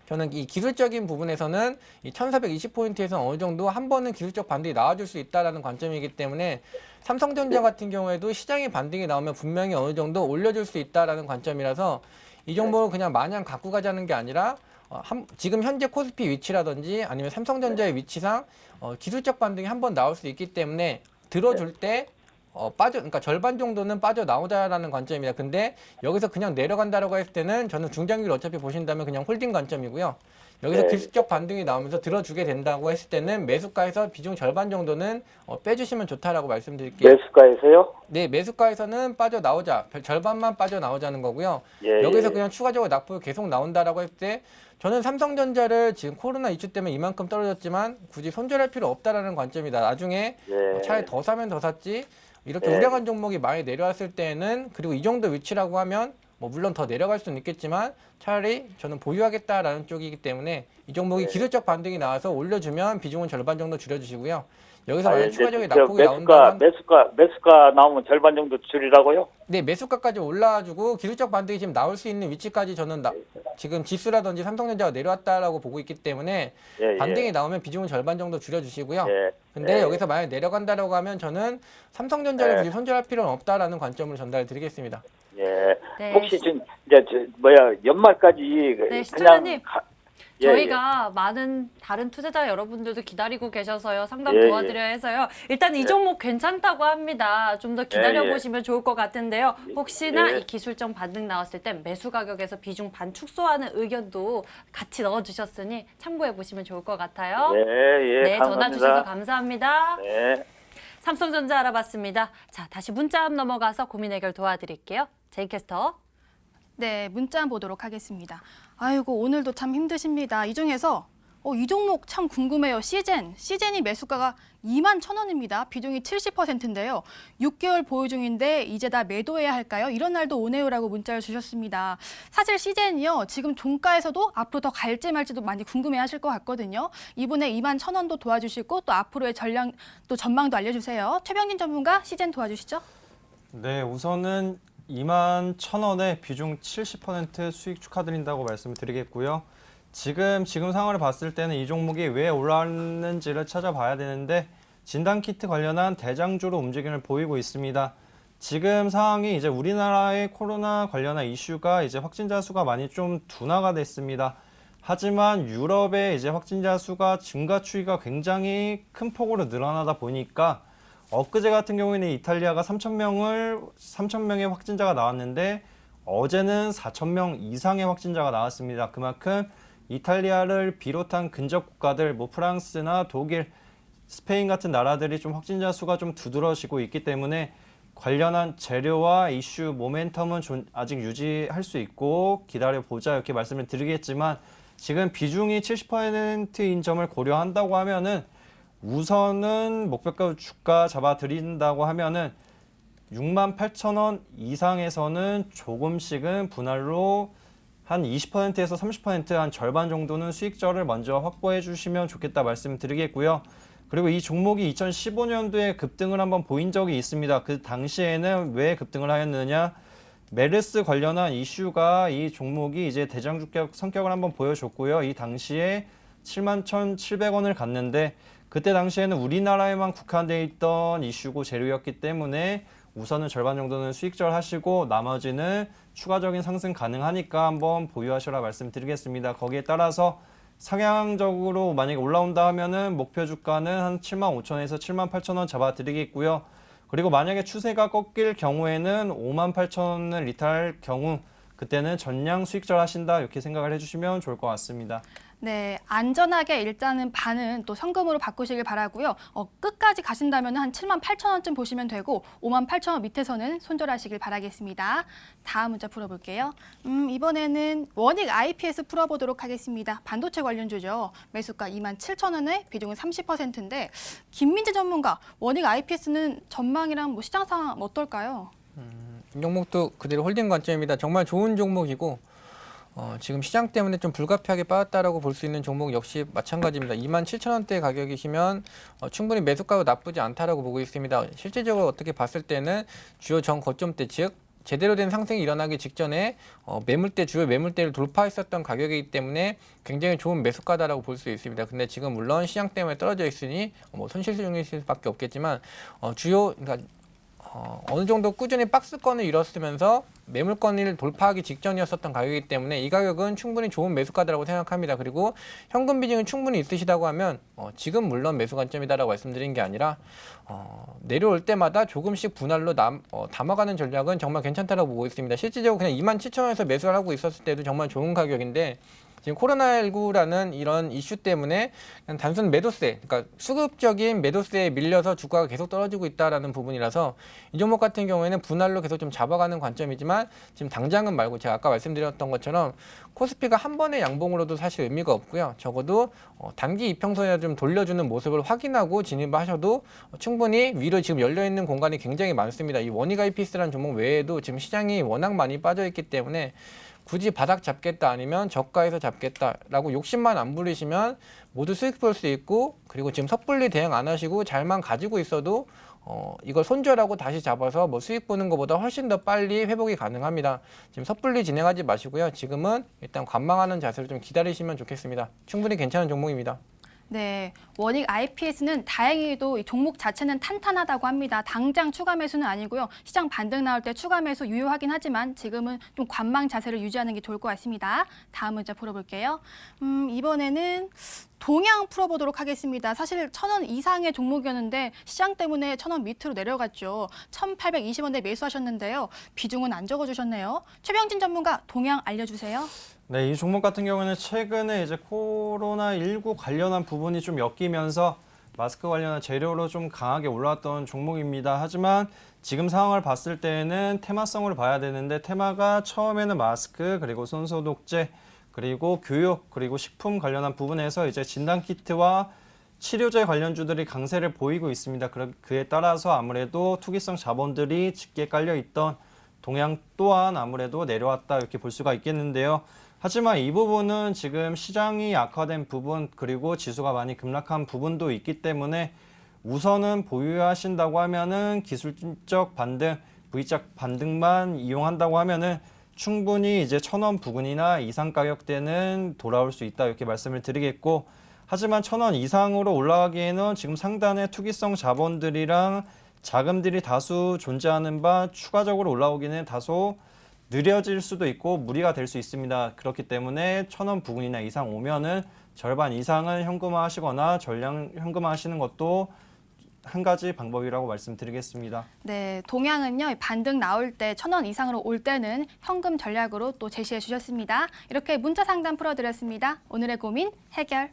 저는 이 기술적인 부분에서는 이 1420포인트에서 어느 정도 한 번은 기술적 반등이 나와줄 수 있다라는 관점이기 때문에 삼성전자 같은 경우에도 시장의 반등이 나오면 분명히 어느 정도 올려줄 수 있다라는 관점이라서 이 종목을 그냥 마냥 갖고 가자는 게 아니라 지금 현재 코스피 위치라든지 아니면 삼성전자의 위치상 기술적 반등이 한 번 나올 수 있기 때문에 들어줄 때 그러니까 절반 정도는 빠져 나오자라는 관점입니다. 근데 여기서 그냥 내려간다라고 했을 때는 저는 중장기를 어차피 보신다면 그냥 홀딩 관점이고요. 여기서 네. 기술적 반등이 나오면서 들어주게 된다고 했을 때는 매수가에서 비중 절반 정도는 빼주시면 좋다라고 말씀드릴게요. 매수가에서요? 네, 매수가에서는 빠져나오자, 절반만 빠져나오자는 거고요. 예, 여기서 예. 그냥 추가적으로 낙폭이 계속 나온다라고 했을 때 저는 삼성전자를 지금 코로나 이슈 때문에 이만큼 떨어졌지만 굳이 손절할 필요 없다라는 관점이다. 나중에 예. 차라리 더 사면 더 샀지 이렇게 예. 우량한 종목이 많이 내려왔을 때는 그리고 이 정도 위치라고 하면 뭐 물론 더 내려갈 수는 있겠지만 차라리 저는 보유하겠다라는 쪽이기 때문에 이 종목이 기술적 반등이 나와서 올려주면 비중은 절반 정도 줄여주시고요. 여기서 만약 추가적인 낙폭이 나온다면 매수가 나오면 절반 정도 줄이라고요? 네, 매수가까지 올라와주고 기술적 반등이 지금 나올 수 있는 위치까지 저는 지금 지수라든지 삼성전자가 내려왔다라고 보고 있기 때문에 예, 반등이 예. 나오면 비중은 절반 정도 줄여주시고요. 예. 근데 예. 여기서 만약 내려간다라고 하면 저는 삼성전자를 예. 굳이 손절할 필요는 없다라는 관점을 전달드리겠습니다. 예. 네. 혹시 지금 연말까지 네, 그냥 시청자님. 예, 저희가 많은 다른 투자자 여러분들도 기다리고 계셔서요. 상담 예, 도와드려야 해서요. 일단 이 종목 괜찮다고 합니다. 좀 더 기다려보시면 좋을 것 같은데요. 혹시나 예. 이 기술적 반등 나왔을 때 매수 가격에서 비중 반 축소하는 의견도 같이 넣어주셨으니 참고해보시면 좋을 것 같아요. 예, 예. 네, 감사합니다. 전화 주셔서 감사합니다. 네. 삼성전자 알아봤습니다. 자, 다시 문자 앞 넘어가서 고민 해결 도와드릴게요. 제이캐스터. 네, 문자 보도록 하겠습니다. 아이고, 오늘도 참 힘드십니다. 이 중에서 이 종목 참 궁금해요. 시젠이 매수가가 21,000원입니다. 비중이 70%인데요. 6개월 보유 중인데 이제 다 매도해야 할까요? 이런 날도 오네요라고 문자를 주셨습니다. 사실 시젠이요. 지금 종가에서도 앞으로 더 갈지 말지도 많이 궁금해하실 것 같거든요. 이번에 21,000원도 도와주시고 또 앞으로의 전략 또 전망도 알려주세요. 최병진 전문가 시젠 도와주시죠. 네, 우선은 21,000원에 비중 70% 수익 축하드린다고 말씀을 드리겠고요. 지금 상황을 봤을 때는 이 종목이 왜 올라왔는지를 찾아봐야 되는데 진단키트 관련한 대장주로 움직임을 보이고 있습니다. 지금 상황이 이제 우리나라의 코로나 관련한 이슈가 이제 확진자 수가 많이 좀 둔화가 됐습니다. 하지만 유럽의 이제 확진자 수가 증가 추이가 굉장히 큰 폭으로 늘어나다 보니까 엊그제 같은 경우에는 이탈리아가 3,000명의 확진자가 나왔는데 어제는 4,000명 이상의 확진자가 나왔습니다. 그만큼 이탈리아를 비롯한 근접 국가들, 뭐 프랑스나 독일, 스페인 같은 나라들이 좀 확진자 수가 좀 두드러지고 있기 때문에 관련한 재료와 이슈 모멘텀은 아직 유지할 수 있고 기다려보자 이렇게 말씀을 드리겠지만 지금 비중이 70%인 점을 고려한다고 하면은 우선은 목표가 주가 잡아드린다고 하면은 68,000원 이상에서는 조금씩은 분할로 한 20%에서 30% 한 절반 정도는 수익절을 먼저 확보해 주시면 좋겠다 말씀드리겠고요. 그리고 이 종목이 2015년도에 급등을 한번 보인 적이 있습니다. 그 당시에는 왜 급등을 하였느냐? 메르스 관련한 이슈가 이 종목이 이제 대장주격 성격을 한번 보여줬고요. 이 당시에 71,700원을 갔는데 그때 당시에는 우리나라에만 국한되어 있던 이슈고 재료였기 때문에 우선은 절반 정도는 수익절 하시고 나머지는 추가적인 상승 가능하니까 한번 보유하셔라 말씀드리겠습니다. 거기에 따라서 상향적으로 만약에 올라온다 하면은 목표 주가는 한 75,000원에서 78,000원 잡아드리겠고요. 그리고 만약에 추세가 꺾일 경우에는 58,000원을 리탈할 경우 그때는 전량 수익절 하신다 이렇게 생각을 해주시면 좋을 것 같습니다. 네, 안전하게 일단은 반은 또 현금으로 바꾸시길 바라고요. 끝까지 가신다면 한 78,000원쯤 보시면 되고 58,000원 밑에서는 손절하시길 바라겠습니다. 다음 문자 풀어볼게요. 이번에는 원익 IPS 풀어보도록 하겠습니다. 반도체 관련주죠. 매수가 27,000원에 비중은 30%인데 김민재 전문가, 원익 IPS는 전망이랑 뭐 시장 상황 어떨까요? 이 종목도 그대로 홀딩 관점입니다. 정말 좋은 종목이고 지금 시장 때문에 좀 불가피하게 빠졌다라고 볼 수 있는 종목 역시 마찬가지입니다. 27,000원대 가격이시면 충분히 매수가도 나쁘지 않다라고 보고 있습니다. 실제적으로 어떻게 봤을 때는 주요 전 거점대 즉 제대로 된 상승이 일어나기 직전에 주요 매물대를 돌파했었던 가격이기 때문에 굉장히 좋은 매수가다라고 볼 수 있습니다. 근데 지금 물론 시장 때문에 떨어져 있으니 손실 중일 수밖에 없겠지만 그러니까 어느 정도 꾸준히 박스권을 이뤘으면서 매물권을 돌파하기 직전이었었던 가격이기 때문에 이 가격은 충분히 좋은 매수가라고 생각합니다. 그리고 현금 비중이 충분히 있으시다고 하면 지금 물론 매수 관점이다라고 말씀드린 게 아니라 내려올 때마다 조금씩 분할로 담아가는 전략은 정말 괜찮다라고 보고 있습니다. 실질적으로 그냥 27,000원에서 매수를 하고 있었을 때도 정말 좋은 가격인데 지금 코로나19라는 이런 이슈 때문에 그냥 단순 매도세, 그러니까 수급적인 매도세에 밀려서 주가가 계속 떨어지고 있다라는 부분이라서 이 종목 같은 경우에는 분할로 계속 좀 잡아가는 관점이지만 지금 당장은 말고 제가 아까 말씀드렸던 것처럼 코스피가 한 번의 양봉으로도 사실 의미가 없고요. 적어도 단기 이평선이나 좀 돌려주는 모습을 확인하고 진입하셔도 충분히 위로 지금 열려있는 공간이 굉장히 많습니다. 이 원익IPS라는 종목 외에도 지금 시장이 워낙 많이 빠져있기 때문에 굳이 바닥 잡겠다 아니면 저가에서 잡겠다라고 욕심만 안 부리시면 모두 수익 볼 수 있고 그리고 지금 섣불리 대응 안 하시고 잘만 가지고 있어도 이걸 손절하고 다시 잡아서 뭐 수익 보는 것보다 훨씬 더 빨리 회복이 가능합니다. 지금 섣불리 진행하지 마시고요. 지금은 일단 관망하는 자세로 좀 기다리시면 좋겠습니다. 충분히 괜찮은 종목입니다. 네, 원익IPS는 다행히도 이 종목 자체는 탄탄하다고 합니다. 당장 추가 매수는 아니고요. 시장 반등 나올 때 추가 매수 유효하긴 하지만 지금은 좀 관망 자세를 유지하는 게 좋을 것 같습니다. 다음 문제 풀어볼게요. 이번에는 동양 풀어보도록 하겠습니다. 사실 1,000원 이상의 종목이었는데 시장 때문에 1,000원 밑으로 내려갔죠. 1,820원대 매수하셨는데요. 비중은 안 적어주셨네요. 최병진 전문가 동양 알려주세요. 네, 이 종목 같은 경우는 최근에 이제 코로나19 관련한 부분이 좀 엮이면서 마스크 관련한 재료로 좀 강하게 올라왔던 종목입니다. 하지만 지금 상황을 봤을 때는 테마성을 봐야 되는데 테마가 처음에는 마스크, 그리고 손소독제, 그리고 교육, 그리고 식품 관련한 부분에서 이제 진단키트와 치료제 관련주들이 강세를 보이고 있습니다. 그에 따라서 아무래도 투기성 자본들이 짙게 깔려 있던 동양 또한 아무래도 내려왔다 이렇게 볼 수가 있겠는데요. 하지만 이 부분은 지금 시장이 악화된 부분 그리고 지수가 많이 급락한 부분도 있기 때문에 우선은 보유하신다고 하면은 기술적 반등, V자 반등만 이용한다고 하면은 충분히 이제 1,000원 부근이나 이상 가격대는 돌아올 수 있다 이렇게 말씀을 드리겠고 하지만 1,000원 이상으로 올라가기에는 지금 상단에 투기성 자본들이랑 자금들이 다수 존재하는 바 추가적으로 올라오기는 다소 느려질 수도 있고 무리가 될 수 있습니다. 그렇기 때문에 1,000원 부근이나 이상 오면은 절반 이상은 현금화 하시거나 전량 현금화 하시는 것도 한 가지 방법이라고 말씀드리겠습니다. 네, 동양은요 반등 나올 때 1,000원 이상으로 올 때는 현금 전략으로 또 제시해 주셨습니다. 이렇게 문자 상담 풀어드렸습니다. 오늘의 고민 해결.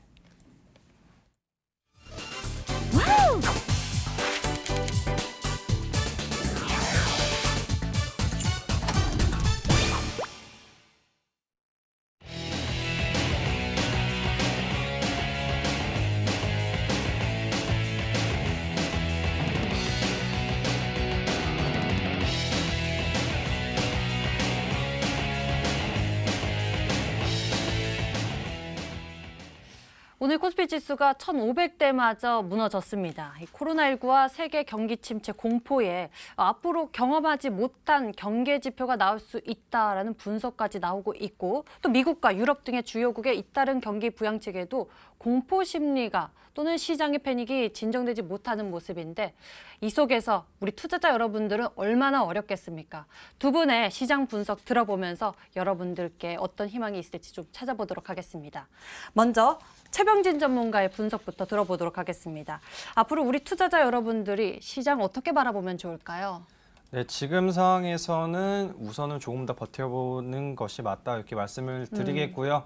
오늘 코스피 지수가 1,500대마저 무너졌습니다. 코로나19와 세계 경기 침체 공포에 앞으로 경험하지 못한 경계 지표가 나올 수 있다라는 분석까지 나오고 있고 또 미국과 유럽 등의 주요국의 잇따른 경기 부양책에도 공포 심리가 또는 시장의 패닉이 진정되지 못하는 모습인데 이 속에서 우리 투자자 여러분들은 얼마나 어렵겠습니까? 두 분의 시장 분석 들어보면서 여러분들께 어떤 희망이 있을지 좀 찾아보도록 하겠습니다. 먼저 최병진 전문가의 분석부터 들어보도록 하겠습니다. 앞으로 우리 투자자 여러분들이 시장 어떻게 바라보면 좋을까요? 네, 지금 상황에서는 우선은 조금 더 버텨보는 것이 맞다 이렇게 말씀을 드리겠고요.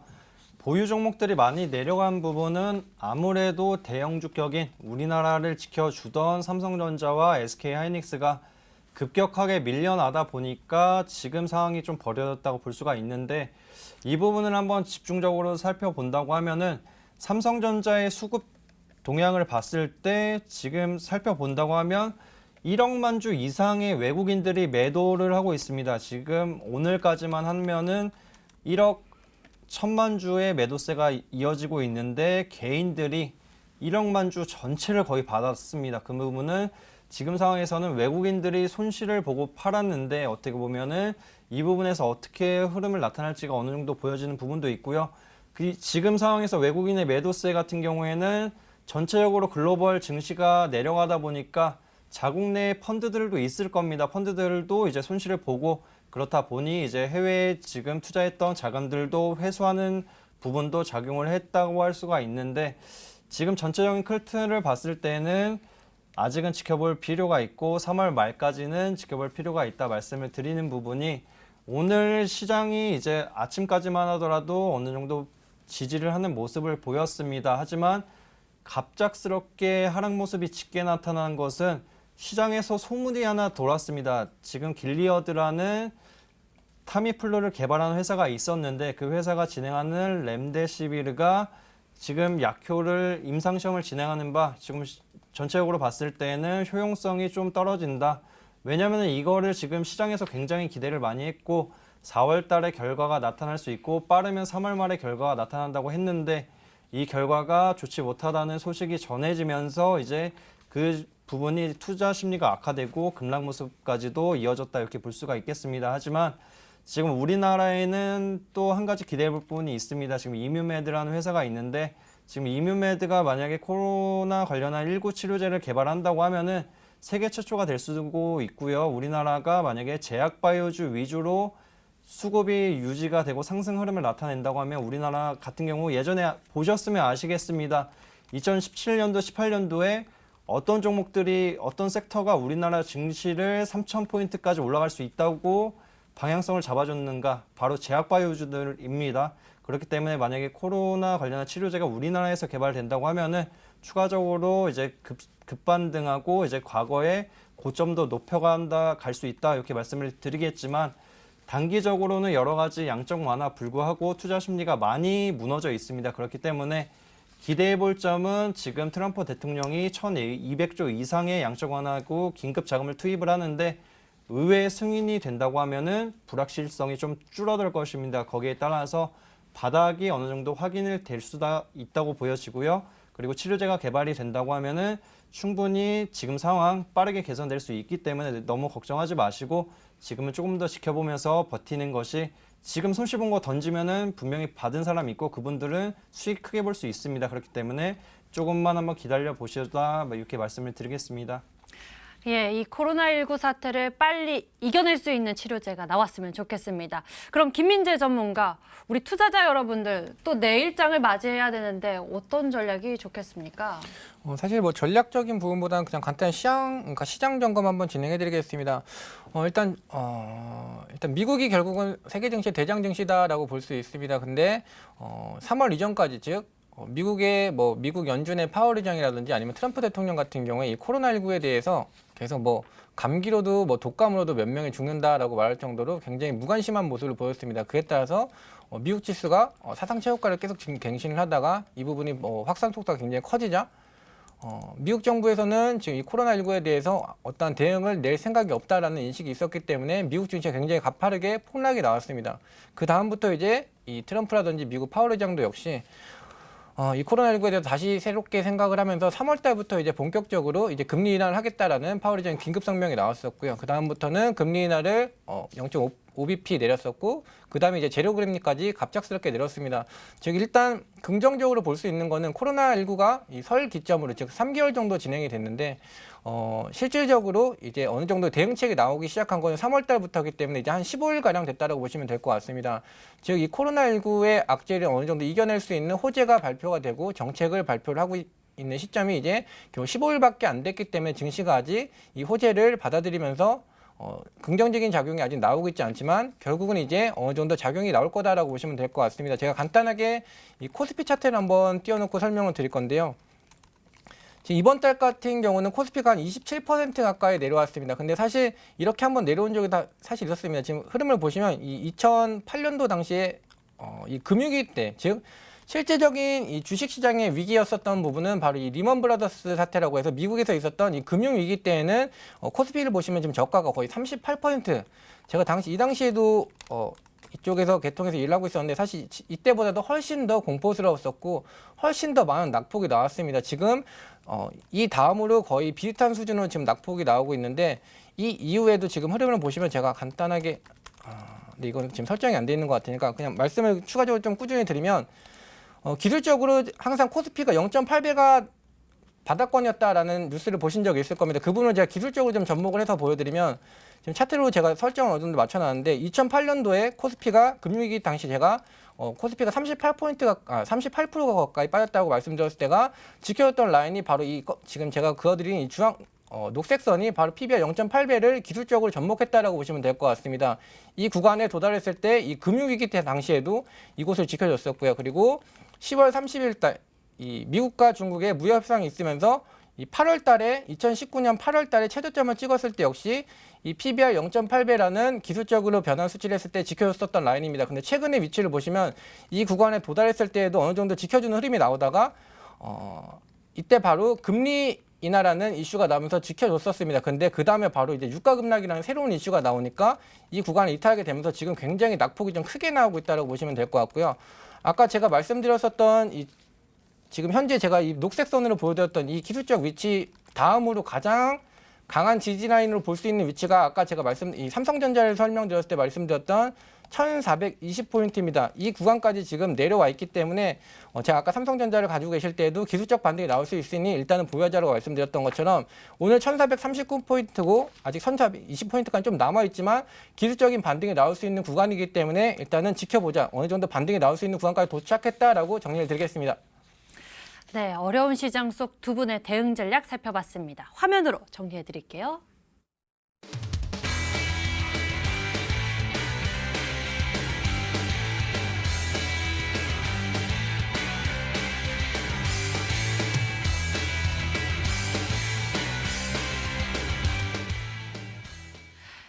보유 종목들이 많이 내려간 부분은 아무래도 대형주격인 우리나라를 지켜주던 삼성전자와 SK하이닉스가 급격하게 밀려나다 보니까 지금 상황이 좀 버려졌다고 볼 수가 있는데 이 부분을 한번 집중적으로 살펴본다고 하면은 삼성전자의 수급 동향을 봤을 때 지금 살펴본다고 하면 1억만 주 이상의 외국인들이 매도를 하고 있습니다. 지금 오늘까지만 하면은 1억 1,000만 주의 매도세가 이어지고 있는데 개인들이 1억만 주 전체를 거의 받았습니다. 그 부분은 지금 상황에서는 외국인들이 손실을 보고 팔았는데 어떻게 보면은 이 부분에서 어떻게 흐름을 나타날지가 어느 정도 보여지는 부분도 있고요. 지금 상황에서 외국인의 매도세 같은 경우에는 전체적으로 글로벌 증시가 내려가다 보니까 자국 내 펀드들도 있을 겁니다. 펀드들도 이제 손실을 보고 그렇다 보니 이제 해외에 지금 투자했던 자금들도 회수하는 부분도 작용을 했다고 할 수가 있는데 지금 전체적인 큰 틀을 봤을 때는 아직은 지켜볼 필요가 있고 3월 말까지는 지켜볼 필요가 있다 말씀을 드리는 부분이 오늘 시장이 이제 아침까지만 하더라도 어느 정도 지지를 하는 모습을 보였습니다. 하지만 갑작스럽게 하락 모습이 짙게 나타난 것은 시장에서 소문이 하나 돌았습니다. 지금 길리어드라는 타미플루를 개발하는 회사가 있었는데 그 회사가 진행하는 렘데시비르가 지금 약효를 임상시험을 진행하는 바 지금 전체적으로 봤을 때는 효용성이 좀 떨어진다. 왜냐하면 이거를 지금 시장에서 굉장히 기대를 많이 했고 4월 달에 결과가 나타날 수 있고 빠르면 3월 말에 결과가 나타난다고 했는데 이 결과가 좋지 못하다는 소식이 전해지면서 이제 그 부분이 투자 심리가 악화되고 급락 모습까지도 이어졌다 이렇게 볼 수가 있겠습니다. 하지만 지금 우리나라에는 또 한 가지 기대해 볼 부분이 있습니다. 지금 이뮤메드라는 회사가 있는데 지금 이뮤메드가 만약에 코로나 관련한 19 치료제를 개발한다고 하면은 세계 최초가 될 수도 있고요. 우리나라가 만약에 제약바이오주 위주로 수급이 유지가 되고 상승 흐름을 나타낸다고 하면 우리나라 같은 경우 예전에 보셨으면 아시겠습니다. 2017년도, 18년도에 어떤 종목들이 어떤 섹터가 우리나라 증시를 3,000포인트까지 올라갈 수 있다고 방향성을 잡아줬는가? 바로 제약바이오주들입니다. 그렇기 때문에 만약에 코로나 관련한 치료제가 우리나라에서 개발된다고 하면은 추가적으로 이제 급반등하고 이제 과거의 고점도 높여간다 갈 수 있다 이렇게 말씀을 드리겠지만 단기적으로는 여러 가지 양적 완화 불구하고 투자 심리가 많이 무너져 있습니다. 그렇기 때문에 기대해 볼 점은 지금 트럼프 대통령이 1,200조 이상의 양적 완화하고 긴급 자금을 투입을 하는데 의외의 승인이 된다고 하면은 불확실성이 좀 줄어들 것입니다. 거기에 따라서 바닥이 어느 정도 확인을 될 수가 있다고 보여지고요. 그리고 치료제가 개발이 된다고 하면은 충분히 지금 상황 빠르게 개선될 수 있기 때문에 너무 걱정하지 마시고 지금은 조금 더 지켜보면서 버티는 것이 지금 손실 본 거 던지면은 분명히 받은 사람 있고 그분들은 수익 크게 볼 수 있습니다. 그렇기 때문에 조금만 한번 기다려 보시다 이렇게 말씀을 드리겠습니다. 예, 이 코로나19 사태를 빨리 이겨낼 수 있는 치료제가 나왔으면 좋겠습니다. 그럼 김민재 전문가, 우리 투자자 여러분들 또 내일장을 맞이해야 되는데 어떤 전략이 좋겠습니까? 사실 뭐 전략적인 부분보다는 그냥 간단히 시장 점검 한번 진행해드리겠습니다. 일단 미국이 결국은 세계 증시 대장 증시다라고 볼 수 있습니다. 근데 3월 이전까지 즉 미국 연준의 파월 의장이라든지 아니면 트럼프 대통령 같은 경우에 이 코로나19에 대해서 계속 뭐 감기로도 뭐 독감으로도 몇 명이 죽는다라고 말할 정도로 굉장히 무관심한 모습을 보였습니다. 그에 따라서 미국 지수가 사상 최고가를 계속 갱신을 하다가 이 부분이 확산 속도가 굉장히 커지자 미국 정부에서는 지금 이 코로나19에 대해서 어떠한 대응을 낼 생각이 없다라는 인식이 있었기 때문에 미국 증시가 굉장히 가파르게 폭락이 나왔습니다. 그 다음부터 이제 이 트럼프라든지 미국 파월 의장도 역시 이 코로나19에 대해서 다시 새롭게 생각을 하면서 3월 달부터 이제 본격적으로 이제 금리 인하를 하겠다라는 파월 의장 긴급 성명이 나왔었고요. 그 다음부터는 금리 인하를 0.5bp 내렸었고, 그 다음에 이제 제로 금리까지 갑작스럽게 내렸습니다. 즉 일단 긍정적으로 볼 수 있는 거는 코로나19가 이 설 기점으로 즉 3개월 정도 진행이 됐는데 실질적으로 이제 어느 정도 대응책이 나오기 시작한 거는 3월 달부터이기 때문에 이제 한 15일 가량 됐다라고 보시면 될 것 같습니다. 즉 이 코로나19의 악재를 어느 정도 이겨낼 수 있는 호재가 발표가 되고 정책을 발표를 하고 있는 시점이 이제 겨우 15일밖에 안 됐기 때문에 증시가 아직 이 호재를 받아들이면서 긍정적인 작용이 아직 나오고 있지 않지만 결국은 이제 어느 정도 작용이 나올 거다라고 보시면 될 것 같습니다. 제가 간단하게 이 코스피 차트를 한번 띄워놓고 설명을 드릴 건데요. 지금 이번 달 같은 경우는 코스피가 한 27% 가까이 내려왔습니다. 근데 사실 이렇게 한번 내려온 적이 다 사실 있었습니다. 지금 흐름을 보시면 이 2008년도 당시에 이 금융위기 때, 즉 실제적인 이 주식시장의 위기였었던 부분은 바로 이 리먼 브라더스 사태라고 해서 미국에서 있었던 이 금융위기 때에는 코스피를 보시면 지금 저가가 거의 38%. 제가 이 당시에도 이쪽에서 개통해서 일을 하고 있었는데 사실 이때보다도 훨씬 더 공포스러웠었고 훨씬 더 많은 낙폭이 나왔습니다. 지금 이 다음으로 거의 비슷한 수준으로 지금 낙폭이 나오고 있는데 이 이후에도 지금 흐름을 보시면 제가 간단하게 근데 이건 지금 설정이 안 돼 있는 것 같으니까 그냥 말씀을 추가적으로 좀 꾸준히 드리면 기술적으로 항상 코스피가 0.8배가 바닥권이었다라는 뉴스를 보신 적이 있을 겁니다. 그 부분을 제가 기술적으로 좀 접목을 해서 보여드리면 지금 차트로 제가 설정을 어느 정도 맞춰놨는데 2008년도에 코스피가 금융위기 당시 제가 코스피가 38%가 가까이 빠졌다고 말씀드렸을 때가 지켜졌던 라인이 바로 지금 제가 그어드린 이 녹색 선이 바로 PBR 0.8배를 기술적으로 접목했다라고 보시면 될 것 같습니다. 이 구간에 도달했을 때 이 금융위기 때 당시에도 이곳을 지켜줬었고요. 그리고 10월 30일 달 이 미국과 중국의 무역 협상이 있으면서 이 8월 달에 2019년 8월 달에 최저점을 찍었을 때 역시 이 PBR 0.8배라는 기술적으로 변환 수치를 했을 때 지켜줬었던 라인입니다. 근데 최근의 위치를 보시면 이 구간에 도달했을 때에도 어느 정도 지켜주는 흐름이 나오다가 이때 바로 금리 인하라는 이슈가 나오면서 지켜줬었습니다. 근데 그 다음에 바로 이제 유가 급락이라는 새로운 이슈가 나오니까 이 구간을 이탈하게 되면서 지금 굉장히 낙폭이 좀 크게 나오고 있다고 보시면 될 것 같고요. 아까 제가 말씀드렸었던 지금 현재 제가 이 녹색 선으로 보여드렸던 이 기술적 위치 다음으로 가장 강한 지지 라인으로 볼 수 있는 위치가 아까 제가 이 삼성전자를 설명드렸을 때 말씀드렸던 1420포인트입니다. 이 구간까지 지금 내려와 있기 때문에 제가 아까 삼성전자를 가지고 계실 때에도 기술적 반등이 나올 수 있으니 일단은 보유하자라고 말씀드렸던 것처럼 오늘 1439포인트고 아직 1420포인트까지 좀 남아있지만 기술적인 반등이 나올 수 있는 구간이기 때문에 일단은 지켜보자. 어느 정도 반등이 나올 수 있는 구간까지 도착했다라고 정리를 드리겠습니다. 네, 어려운 시장 속 두 분의 대응 전략 살펴봤습니다. 화면으로 정리해 드릴게요.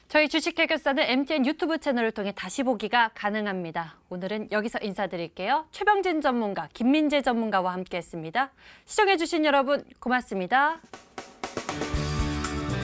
저희 주식 해결사는 MTN 유튜브 채널을 통해 다시 보기가 가능합니다. 오늘은 여기서 인사드릴게요. 최병진 전문가, 김민재 전문가와 함께했습니다. 시청해주신 여러분 고맙습니다.